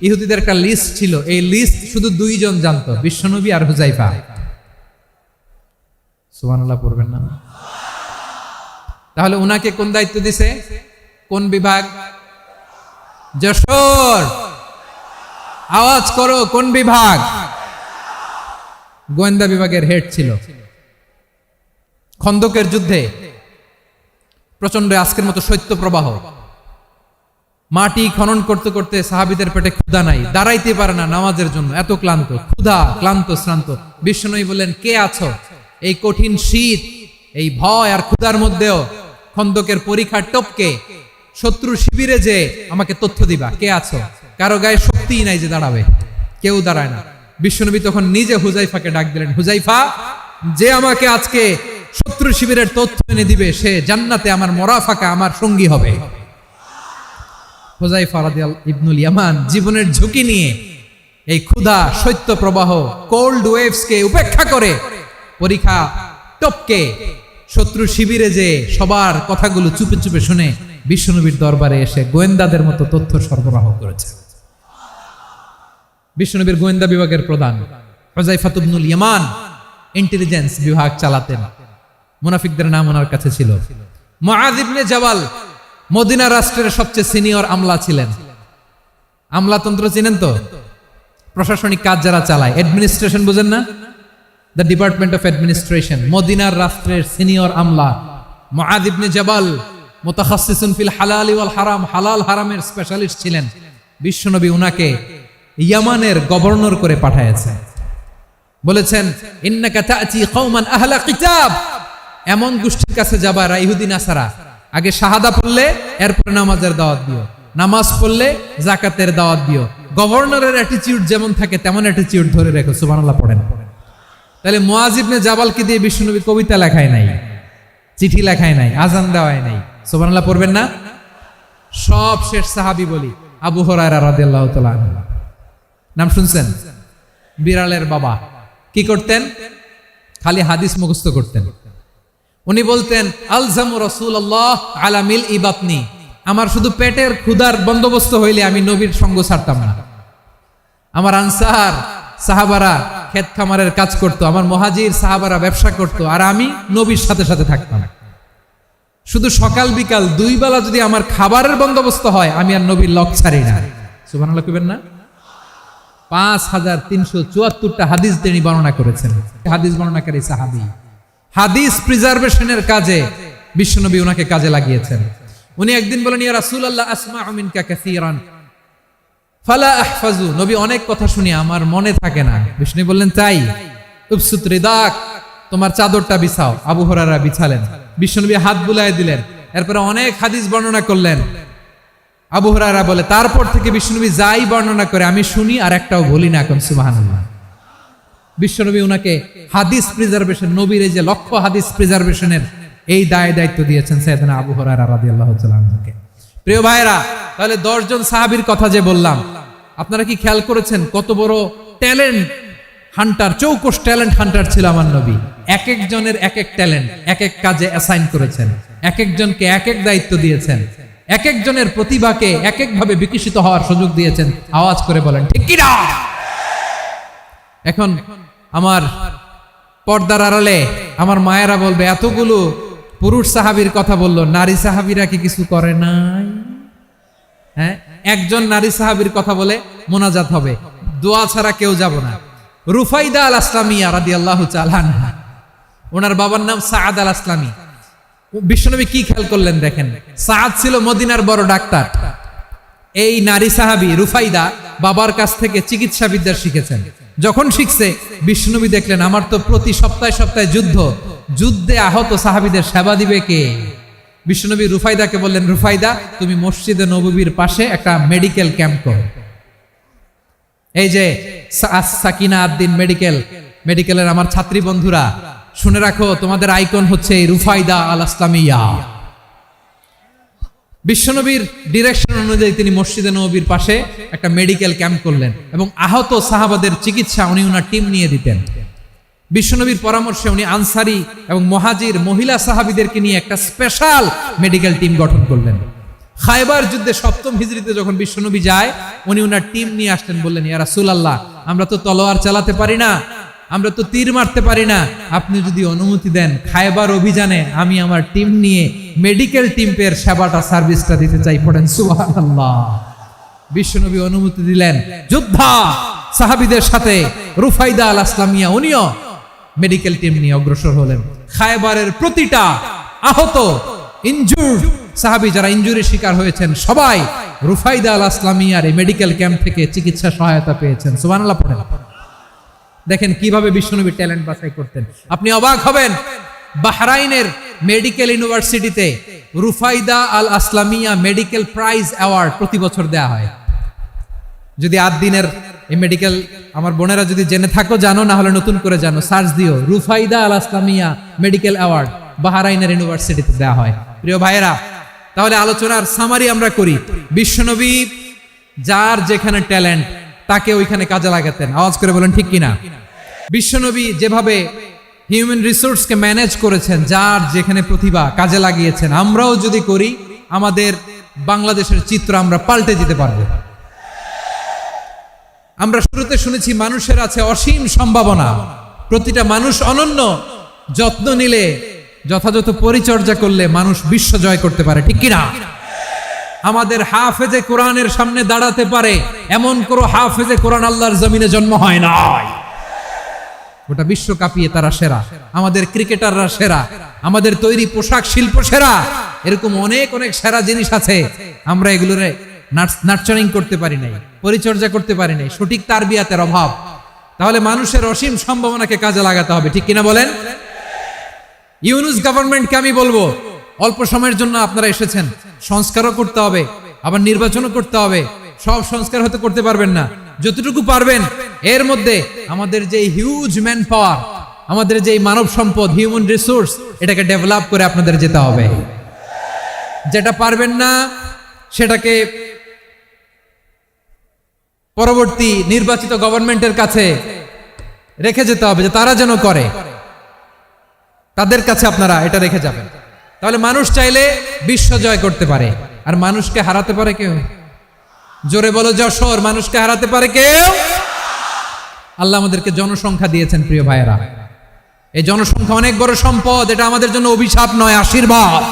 ইহুদিদের একটা লিস্ট ছিল, এই লিস্ট শুধু দুইজন জানতো, বিশ্বনবী আর হুযায়ফা। সুবহানাল্লাহ পড়বেন না? তাহলে উনাকে কোন দায়িত্ব দিছে? কোন বিভাগ? যশোর আওয়াজ করো, কোন বিভাগ? গোয়েন্দা বিভাগের হেড ছিল। খন্দকের যুদ্ধে প্রচন্ড আজকের মতো শৈত্য প্রবাহ, মাটি খনন করতে করতে সাহাবীদের পেটে ক্ষুধা নাই, দাঁড়াইতে পারে না নামাজের জন্য, এত ক্লান্ত, ক্ষুধা, ক্লান্ত, শ্রান্ত। বিশ্বনবী বললেন, কে আছো? এই কঠিন শীত, এই ভয় আর ক্ষুধার মধ্যেও খন্দকের পরীক্ষার টপকে শত্রু শিবিরে যে আমাকে তথ্য দিবা, কে আছো? কারো গায়ে শক্তিই নাই যে দাঁড়াবে, কেউ দাঁড়ায় না। বিশ্বনবী তখন নিজে হুযায়ফাকে ডাক দিলেন, হুযায়ফা, যে আমাকে আজকে শত্রু শিবিরের তথ্য এনে দিবে, সে জান্নাতে আমার মরাফাকা, আমার সঙ্গী হবে। হুযায়ফা রাদিয়াল্লাহু ইবনুল ইয়ামান জীবনের ঝুঁকি নিয়ে এই ক্ষুধা, শৈত্য প্রবাহ, কোল্ড ওয়েভসকে উপেক্ষা করে পরীক্ষা টপকে শত্রু শিবিরে যে সবার কথাগুলো চুপে চুপে শুনে বিশ্বনবীর দরবারে এসে গোয়েন্দাদের মতো তথ্য সরবরাহ করেছে। বিশ্বনবীর গোয়েন্দা বিভাগের প্রধান হুযায়ফা ইবনুল ইয়ামান ইন্টেলিজেন্স বিভাগ চালাতেন, মুনাফিকদের নাম ওনার কাছে ছিল। মুআয ইবনে জাবাল মদিনা রাষ্ট্রের সবচেয়ে সিনিয়র আমলা ছিলেন। আমলাতন্ত্র চিনেন তো? প্রশাসনিক কাজ যারা চালায়, অ্যাডমিনিস্ট্রেশন বুঝেন না? The department of administration. মদিনার রাষ্ট্রের সিনিয়র আমলা মুআয ইবনে জাবাল মুতাখাসসিসুন ফিল হালাল ওয়াল হারাম, হালাল হারামের স্পেশালিস্ট ছিলেন। বিশ্বনবী উনাকে ইয়ামানের গভর্নর করে পাঠায়েছেন। বলেছেন, ইন্নাকা তা'তি কওমান আহলা কিতাব, এমন গোষ্ঠীর কাছে যাবা যারা ইহুদি নাসারা, আগে শাহাদা পড়লে এরপর নামাজের দাওয়াত দিও, নামাজ পড়লে যাকাতের দাওয়াত দিও। গভর্নরের অ্যাটিটিউড যেমন থাকে তেমন অ্যাটিটিউড ধরে রেখো। সুবহানাল্লাহ পড়েন। তাহলে মুআয ইবনে জাবালকে দিয়ে বিশ্বনবী কবিতা লেখায় নাই, চিঠি লেখায় নাই, আজান দেওয়ায় নাই। সুবহানাল্লাহ পড়বেন না? সব শেষ সাহাবী বলি আবু হুরায়রা রাদিয়াল্লাহু তাআলা আনহু, নাম শুনছেন? বিড়ালের বাবা। কি করতেন? খালি হাদিস মুখস্থ করতেন। উনি বলতেন, আলজামু রাসূলুল্লাহ আলা মিল ইবাতনি, আমার শুধু পেটের ক্ষুধার বন্দোবস্ত হইলে আমি নবীর সঙ্গ ছাড়তাম না। আমার আনসার সাহাবারা ক্ষেত খামারের কাজ করতো, আমার মুহাজির সাহাবারা ব্যবসা করতো, আর আমি নবীর সাথে সাথে থাকতাম। শুধু সকাল বিকাল দুই বেলা যদি আমার খাবারের বন্দোবস্ত হয়, আমি আর নবীর লক ছাড়ি না। সুবহানাল্লাহ কইবেন না? 5374টা হাদিস তিনি বর্ণনা করেছেন। হাদিস বর্ণনাকারী সাহাবী। হাদিস প্রিজার্ভেশনের কাজে বিশ্বনবী ওনাকে কাজে লাগিয়েছেন। উনি একদিন বলেন, ইয়া রাসূলুল্লাহ আসমাউ মিনকা কাসীরান ফালা আহফাজু, নবী অনেক কথা শুনি আমার মনে থাকে না। বিষ্ণু বললেন, তাই? উবসুত রিদাক, তোমার চাদরটা বিছাও। আবু হুরায়রা বিছালেন, বিশ্বনবী হাত বুলায় দিলেন, এরপরে অনেক হাদিস বর্ণনা করলেন। আবু হুরায়রা বলে, তারপর থেকে বিশ্বনবী যাই বর্ণনা করে আমি শুনি আর একটাও বলি না। এখন সুবহানাল্লাহ। বিশ্বনবী উনাকে হাদিস প্রিজার্ভেশন, নবীর এই যে লক্ষ্য হাদিস প্রিজার্ভেশনের এই দায়িত্ব দিয়েছেন সাইয়েদনা আবু হুরায়রা রাদিয়াল্লাহু তাআলা আনহুকে। প্রিয় ভাইরা, তাহলে 10 জন সাহাবীর কথা যে বললাম, আপনারা কি খেয়াল করেছেন কত বড় ট্যালেন্ট হান্টার, চৌকস ট্যালেন্ট হান্টার ছিল আমার নবী। এক একজনের এক এক ট্যালেন্ট, এক এক কাজে অ্যাসাইন করেছেন, এক একজনকে এক এক দায়িত্ব দিয়েছেন, এক একজনের প্রতিভাকে এক একভাবে বিকশিত হওয়ার সুযোগ দিয়েছেন। আওয়াজ করে বলেন ঠিক কি না? এখন আমার পর্দার আড়ালে আমার মায়েরা বলবে, এতগুলো পুরুষ সাহাবীর কথা বললো, নারী সাহাবীরা কি কিছু করে নাই? হ্যাঁ, একজন নারী সাহাবীর কথা বলে মোনাজাত হবে, দোয়া ছাড়া কেউ যাব না। রুফাইদা আল আসলামিয়া রাদিয়াল্লাহু তাআলা আনহা, ওনার বাবার নাম সাআদ আল আসলামি। বিশ্বনবী কি খেয়াল করলেন দেখেন, সাআদ ছিল মদিনার বড় ডাক্তার। এই নারী সাহাবী রুফাইদা বাবার কাছ থেকে চিকিৎসা বিদ্যা শিখেছেন। যখন শিখছে, বিশ্বনবী দেখলেন আমার তো প্রতি সপ্তাহে সপ্তাহে যুদ্ধে আহত সাহাবীদের সেবা দিবে কে? বিশ্বনবী রুফাইদাকে বললেন, রুফাইদা তুমি মসজিদে নববীর পাশে একটা মেডিকেল ক্যাম্প করো। এই যে সাকিনা আদ্দিন মেডিকেলের আমার ছাত্রী বন্ধুরা, শুনে রাখো, তোমাদের আইকন হচ্ছে রুফাইদা আল আসলামিয়া। বিশ্বনবীর ডিরেকশন অনুযায়ী তিনি মসজিদে নববীর পাশে একটা মেডিকেল ক্যাম্প করলেন এবং আহত সাহাবাদের চিকিৎসা উনি ওনার টিম নিয়ে দিতেন। বিশ্বনবীর পরামর্শে উনি আনসারি এবং মুহাজির মহিলা সাহাবীদেরকে নিয়ে একটা স্পেশাল মেডিকেল টিম গঠন করলেন। খায়বার যুদ্ধে 7ম হিজরিতে যখন বিশ্বনবী যায়, উনি ওনার টিম নিয়ে আসলেন, বললেন, ইয়া রাসূলুল্লাহ, আমরা তো তলোয়ার চালাতে পারি না, আমরা তো তীর মারতে পারি না, আপনি যদি অনুমতি দেন খায়বার অভিযানে আমি আমার টিম নিয়ে মেডিকেল টিমের সেবাটা সার্ভিসটা দিতে চাই। পড়েন সুবহানাল্লাহ। বিশ্বনবী অনুমতি দিলেন, যোদ্ধা সাহাবীদের সাথে রুফাইদা আল আসলামিয়া উনিও মেডিকেল টিম নিয়ে অগ্রসর হলেন। খায়বারের প্রতিটা আহত ইনজুর্ড সাহাবী যারা ইনজুরির শিকার হয়েছেন, সবাই রুফাইদা আল আসলামিয়ার এই মেডিকেল ক্যাম্প থেকে চিকিৎসা সহায়তা পেয়েছেন। সুবহানাল্লাহ পড়েন। দেখেন কিভাবে বিশ্বনবী ট্যালেন্ট বাছাই করতেন। আপনি অবাক হবেন, বাহরাইনের মেডিকেল ইউনিভার্সিটিতে রুফাইদা আল আসলামিয়া মেডিকেল প্রাইজ অ্যাওয়ার্ড প্রতি বছর দেয়া হয়। যদি 8 দিনের এই মেডিকেল, আমার বোনেরা যদি জেনে থাকো জানো, না হলে নতুন করে জানো, সার্চ দিও, রুফাইদা আল আসলামিয়া মেডিকেল অ্যাওয়ার্ড বাহরাইনের ইউনিভার্সিটিতে দেয়া হয়। প্রিয় ভাইয়েরা, তাহলে আলোচনার সামারি আমরা করি। বিশ্বনবী যার যেখানে ট্যালেন্ট তাকে ওইখানে কাজে লাগাতেন। আওয়াজ করে বলেন ঠিক কিনা? বিশ্বনবী যেভাবে হিউম্যান রিসোর্সকে ম্যানেজ করেছেন, যার যেখানে প্রতিভা কাজে লাগিয়েছেন, আমরাও যদি করি আমাদের বাংলাদেশের চিত্র আমরা পাল্টে দিতে পারবো। আমরা শুরুতে শুনেছি মানুষের আছে অসীম সম্ভাবনা, প্রতিটা মানুষ অনন্য, যত্ন নিলে, যথাযথ পরিচর্যা করলে মানুষ বিশ্ব জয় করতে পারে, ঠিক কিনা? আমাদের হাফেজে কোরআনের সামনে দাঁড়াতে পারে এমন কোন হাফেজে কোরআন আল্লাহর জমিনে জন্ম হয় না। গোটা বিশ্ব কাঁপিয়ে তারা সেরা, আমাদের ক্রিকেটাররা সেরা, আমাদের তৈরি পোশাক শিল্প সেরা, এরকম অনেক অনেক সেরা জিনিস আছে, আমরা এগুলোরে নার্চারিং করতে পারি নাই, পরিচর্যা করতে পারি নাই, সঠিক তারবিয়াতের অভাব। তাহলে মানুষের অসীম সম্ভাবনাকে কাজে লাগাতে হবে, ঠিক কিনা বলেন? ইউনুস গভর্নমেন্টকে আমি বলবো, অল্প সময়ের জন্য আপনারা এসেছেন, সংস্কারও করতে হবে, আবার নির্বাচনও করতে হবে। সব সংস্কার হতে করতে পারবেন না, যতটুকু পারবেন এর মধ্যে আমাদের যে হিউজ ম্যান পাওয়ার, আমাদের যে মানব সম্পদ, হিউম্যান রিসোর্স, এটাকে ডেভেলপ করে আপনাদের যেতে হবে। যেটা পারবেন না সেটাকে পরবর্তী নির্বাচিত গভর্নমেন্টের কাছে রেখে যেতে হবে, যে তারা যেন করে, তাদের কাছে আপনারা এটা রেখে যাবেন। তাহলে মানুষ চাইলে বিশ্ব জয় করতে পারে। আর মানুষকে হারাতে পারে কেউ? জোরে বলো যশোর, মানুষকে হারাতে পারে কেউ? আল্লাহ আমাদেরকে জনসংখ্যা দিয়েছেন প্রিয় ভাইয়েরা, এই জনসংখ্যা অনেক বড় সম্পদ, এটা আমাদের জন্য অভিশাপ নয়, আশীর্বাদ।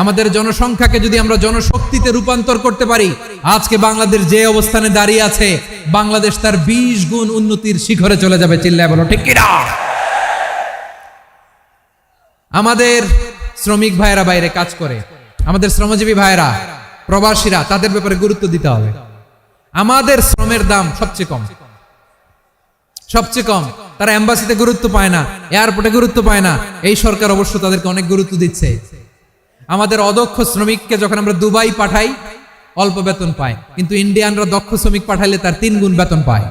আমাদের জনসংখ্যাকে যদি আমরা জনশক্তিতে রূপান্তর করতে পারি, আজকে বাংলাদেশ যে অবস্থানে দাঁড়িয়ে আছে, বাংলাদেশ তার 20 গুণ উন্নতির শিখরে চলে যাবে। চিল্লায় বলো ঠিক কিনা? আমাদের শ্রমিক ভাইয়েরা বাইরে কাজ করে, আমাদের শ্রমজীবী ভাইয়েরা, প্রবাসীরা, তাদের ব্যাপারে গুরুত্ব দিতে হবে। আমাদের শ্রমের দাম সবচেয়ে কম, সবচেয়ে কম। তারা এম্বাসিতে গুরুত্ব পায় না, এয়ারপোর্টে গুরুত্ব পায় না, এই সরকার অবশ্য তাদেরকে অনেক গুরুত্ব দিচ্ছে। আমাদের অদক্ষ শ্রমিককে যখন আমরা দুবাই পাঠাই, অল্প বেতন পায়, কিন্তু ইন্ডিয়ানরা দক্ষ শ্রমিক পাঠাইলে তার 3 গুণ বেতন পায়।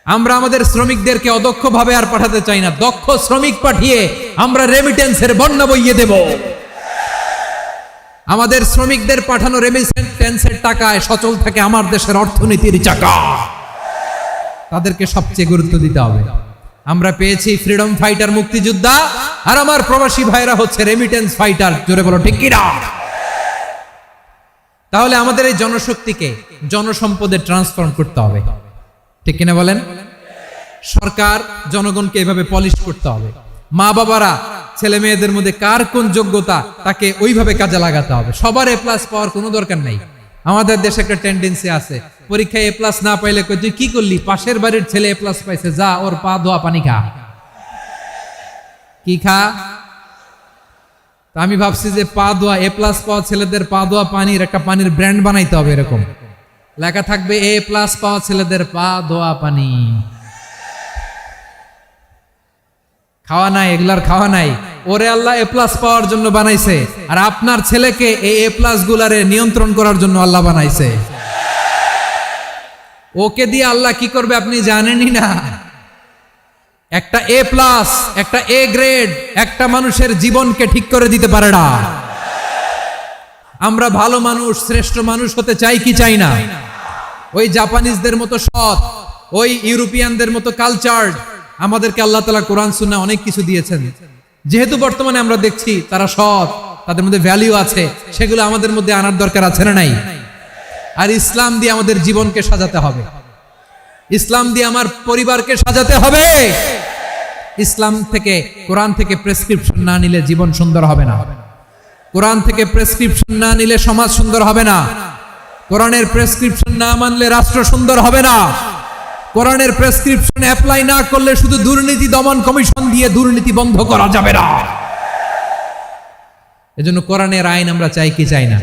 আমরা আমাদের শ্রমিকদেরকে অদক্ষ ভাবে আর পাঠাতে চাই না, দক্ষ শ্রমিক পাঠিয়ে আমরা রেমিটেন্সের বন্যা বইয়ে দেব। আমাদের শ্রমিকদের পাঠানো রেমিটেন্সের টাকায় সচল থাকে আমার দেশের অর্থনীতির চাকা। তাদেরকে সবচেয়ে গুরুত্ব দিতে হবে। আমরা পেয়েছি ফ্রিডম ফাইটার, মুক্তিযোদ্ধা, আর আমার প্রবাসী ভাইরা হচ্ছে রেমিটেন্স ফাইটার। জোরে বলো ঠিক কিনা? তাহলে আমাদের এই জনশক্তিকে জনসম্পদে ট্রান্সফর্ম করতে হবে, ঠিক কিনা বলেন? সরকার জনগণকে এভাবে পলিশ করতে হবে। মা বাবারা ছেলে মেয়েদের মধ্যে কার কোন যোগ্যতা, তাকে ওইভাবে কাজে লাগাতে হবে। সবার এ প্লাস পাওয়ার কোনো দরকার নাই। আমাদের দেশে একটা টেন্ডেন্সি আছে, পরীক্ষায় এ প্লাস না পাইলে কই তুই কি করলি, পাশের বাড়ির ছেলে এ প্লাস পাইছে, যা ওর পা ধোয়া পানি খা। কি খা? আমি ভাবছি যে পা ধোয়া, এ প্লাস পাওয়া ছেলেদের পা ধোয়া পানির একটা পানির ব্র্যান্ড বানাইতে হবে, এরকম লেখা থাকবে, এ প্লাস পাওয়া ছেলেদের পা ধোয়া পানি। খাওয়া নাই, এগুলার খাওয়া নাই। ওরে আল্লাহ এ প্লাস পাওয়ার জন্য বানাইছে, আর আপনার ছেলেকে এই এ প্লাস গুলারে নিয়ন্ত্রণ করার জন্য আল্লাহ বানাইছে। ওকে দিয়ে আল্লাহ কি করবে আপনি জানেনই না। একটা এ প্লাস, একটা এ গ্রেড একটা মানুষের জীবনকে ঠিক করে দিতে পারে না। আমরা ভালো মানুষ, শ্রেষ্ঠ মানুষ হতে চাই কি চাই না? ওই জাপানিজদের মতো সৎ, ওই ইউরোপিয়ানদের মতো কালচার্ড। আমাদেরকে আল্লাহ তাআলা কোরআন সুন্নাহ অনেক কিছু দিয়েছেন, যেহেতু বর্তমানে আমরা দেখছি তারা সৎ, তাদের মধ্যে ভ্যালু আছে, সেগুলো আমাদের মধ্যে আনার দরকার আছে না নাই? আর ইসলাম দিয়ে আমাদের জীবনকে সাজাতে হবে, ইসলাম দিয়ে আমার পরিবারকে সাজাতে হবে। ইসলাম থেকে, কোরআন থেকে প্রেসক্রিপশন না নিলে জীবন সুন্দর হবে না। কোরআন থেকে প্রেসক্রিপশন না নিলে সমাজ সুন্দর হবে না। কোরআনের প্রেসক্রিপশন না মানলে রাষ্ট্র সুন্দর হবে না। কোরআনের প্রেসক্রিপশন অ্যাপ্লাই না করলে শুধু দুর্নীতি দমন কমিশন দিয়ে দুর্নীতি বন্ধ করা যাবে না। এজন্য কোরআনের আইন আমরা চাই কি চাই না?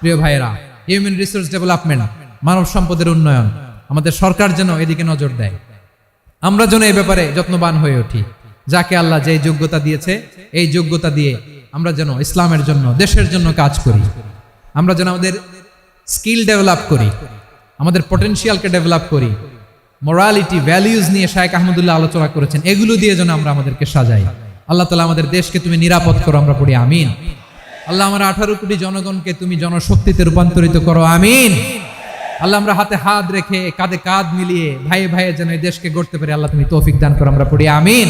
প্রিয় ভাইয়েরা, হিউম্যান রিসোর্স ডেভেলপমেন্ট, মানব সম্পদের উন্নয়ন, আমাদের সরকার যেন এদিকে নজর দেয়। আমরা যেন এই ব্যাপারে যত্নবান হয়ে উঠি। যাকে আল্লাহ যে যোগ্যতা দিয়েছে, এই যোগ্যতা দিয়ে আমরা যেন ইসলামের জন্য, দেশের জন্য কাজ করি। আমরা যেন আমাদের স্কিল ডেভেলপ করি, আমাদের পটেনশিয়ালকে ডেভেলপ করি। মোরালিটি, ভ্যালিউজ নিয়ে শায়েখ আহমদুল্লাহ আলোচনা করেছেন, এগুলো দিয়ে যেন আমরা আমাদেরকে সাজাই। আল্লাহ তাআলা আমাদের দেশকে তুমি নিরাপদ করো, আমরা পড়ি আমিন। আল্লাহ আমার 18 কোটি জনগণকে তুমি জনশক্তিতে রূপান্তরিত করো, আমিন। আল্লাহ আমরা হাতে হাত রেখে, কাঁধে কাঁধ মিলিয়ে, ভাইয়ে ভাইয়ে যেন এই দেশকে গড়তে পারি, আল্লাহ তুমি তৌফিক দান করো, আমরা পড়ি আমিন।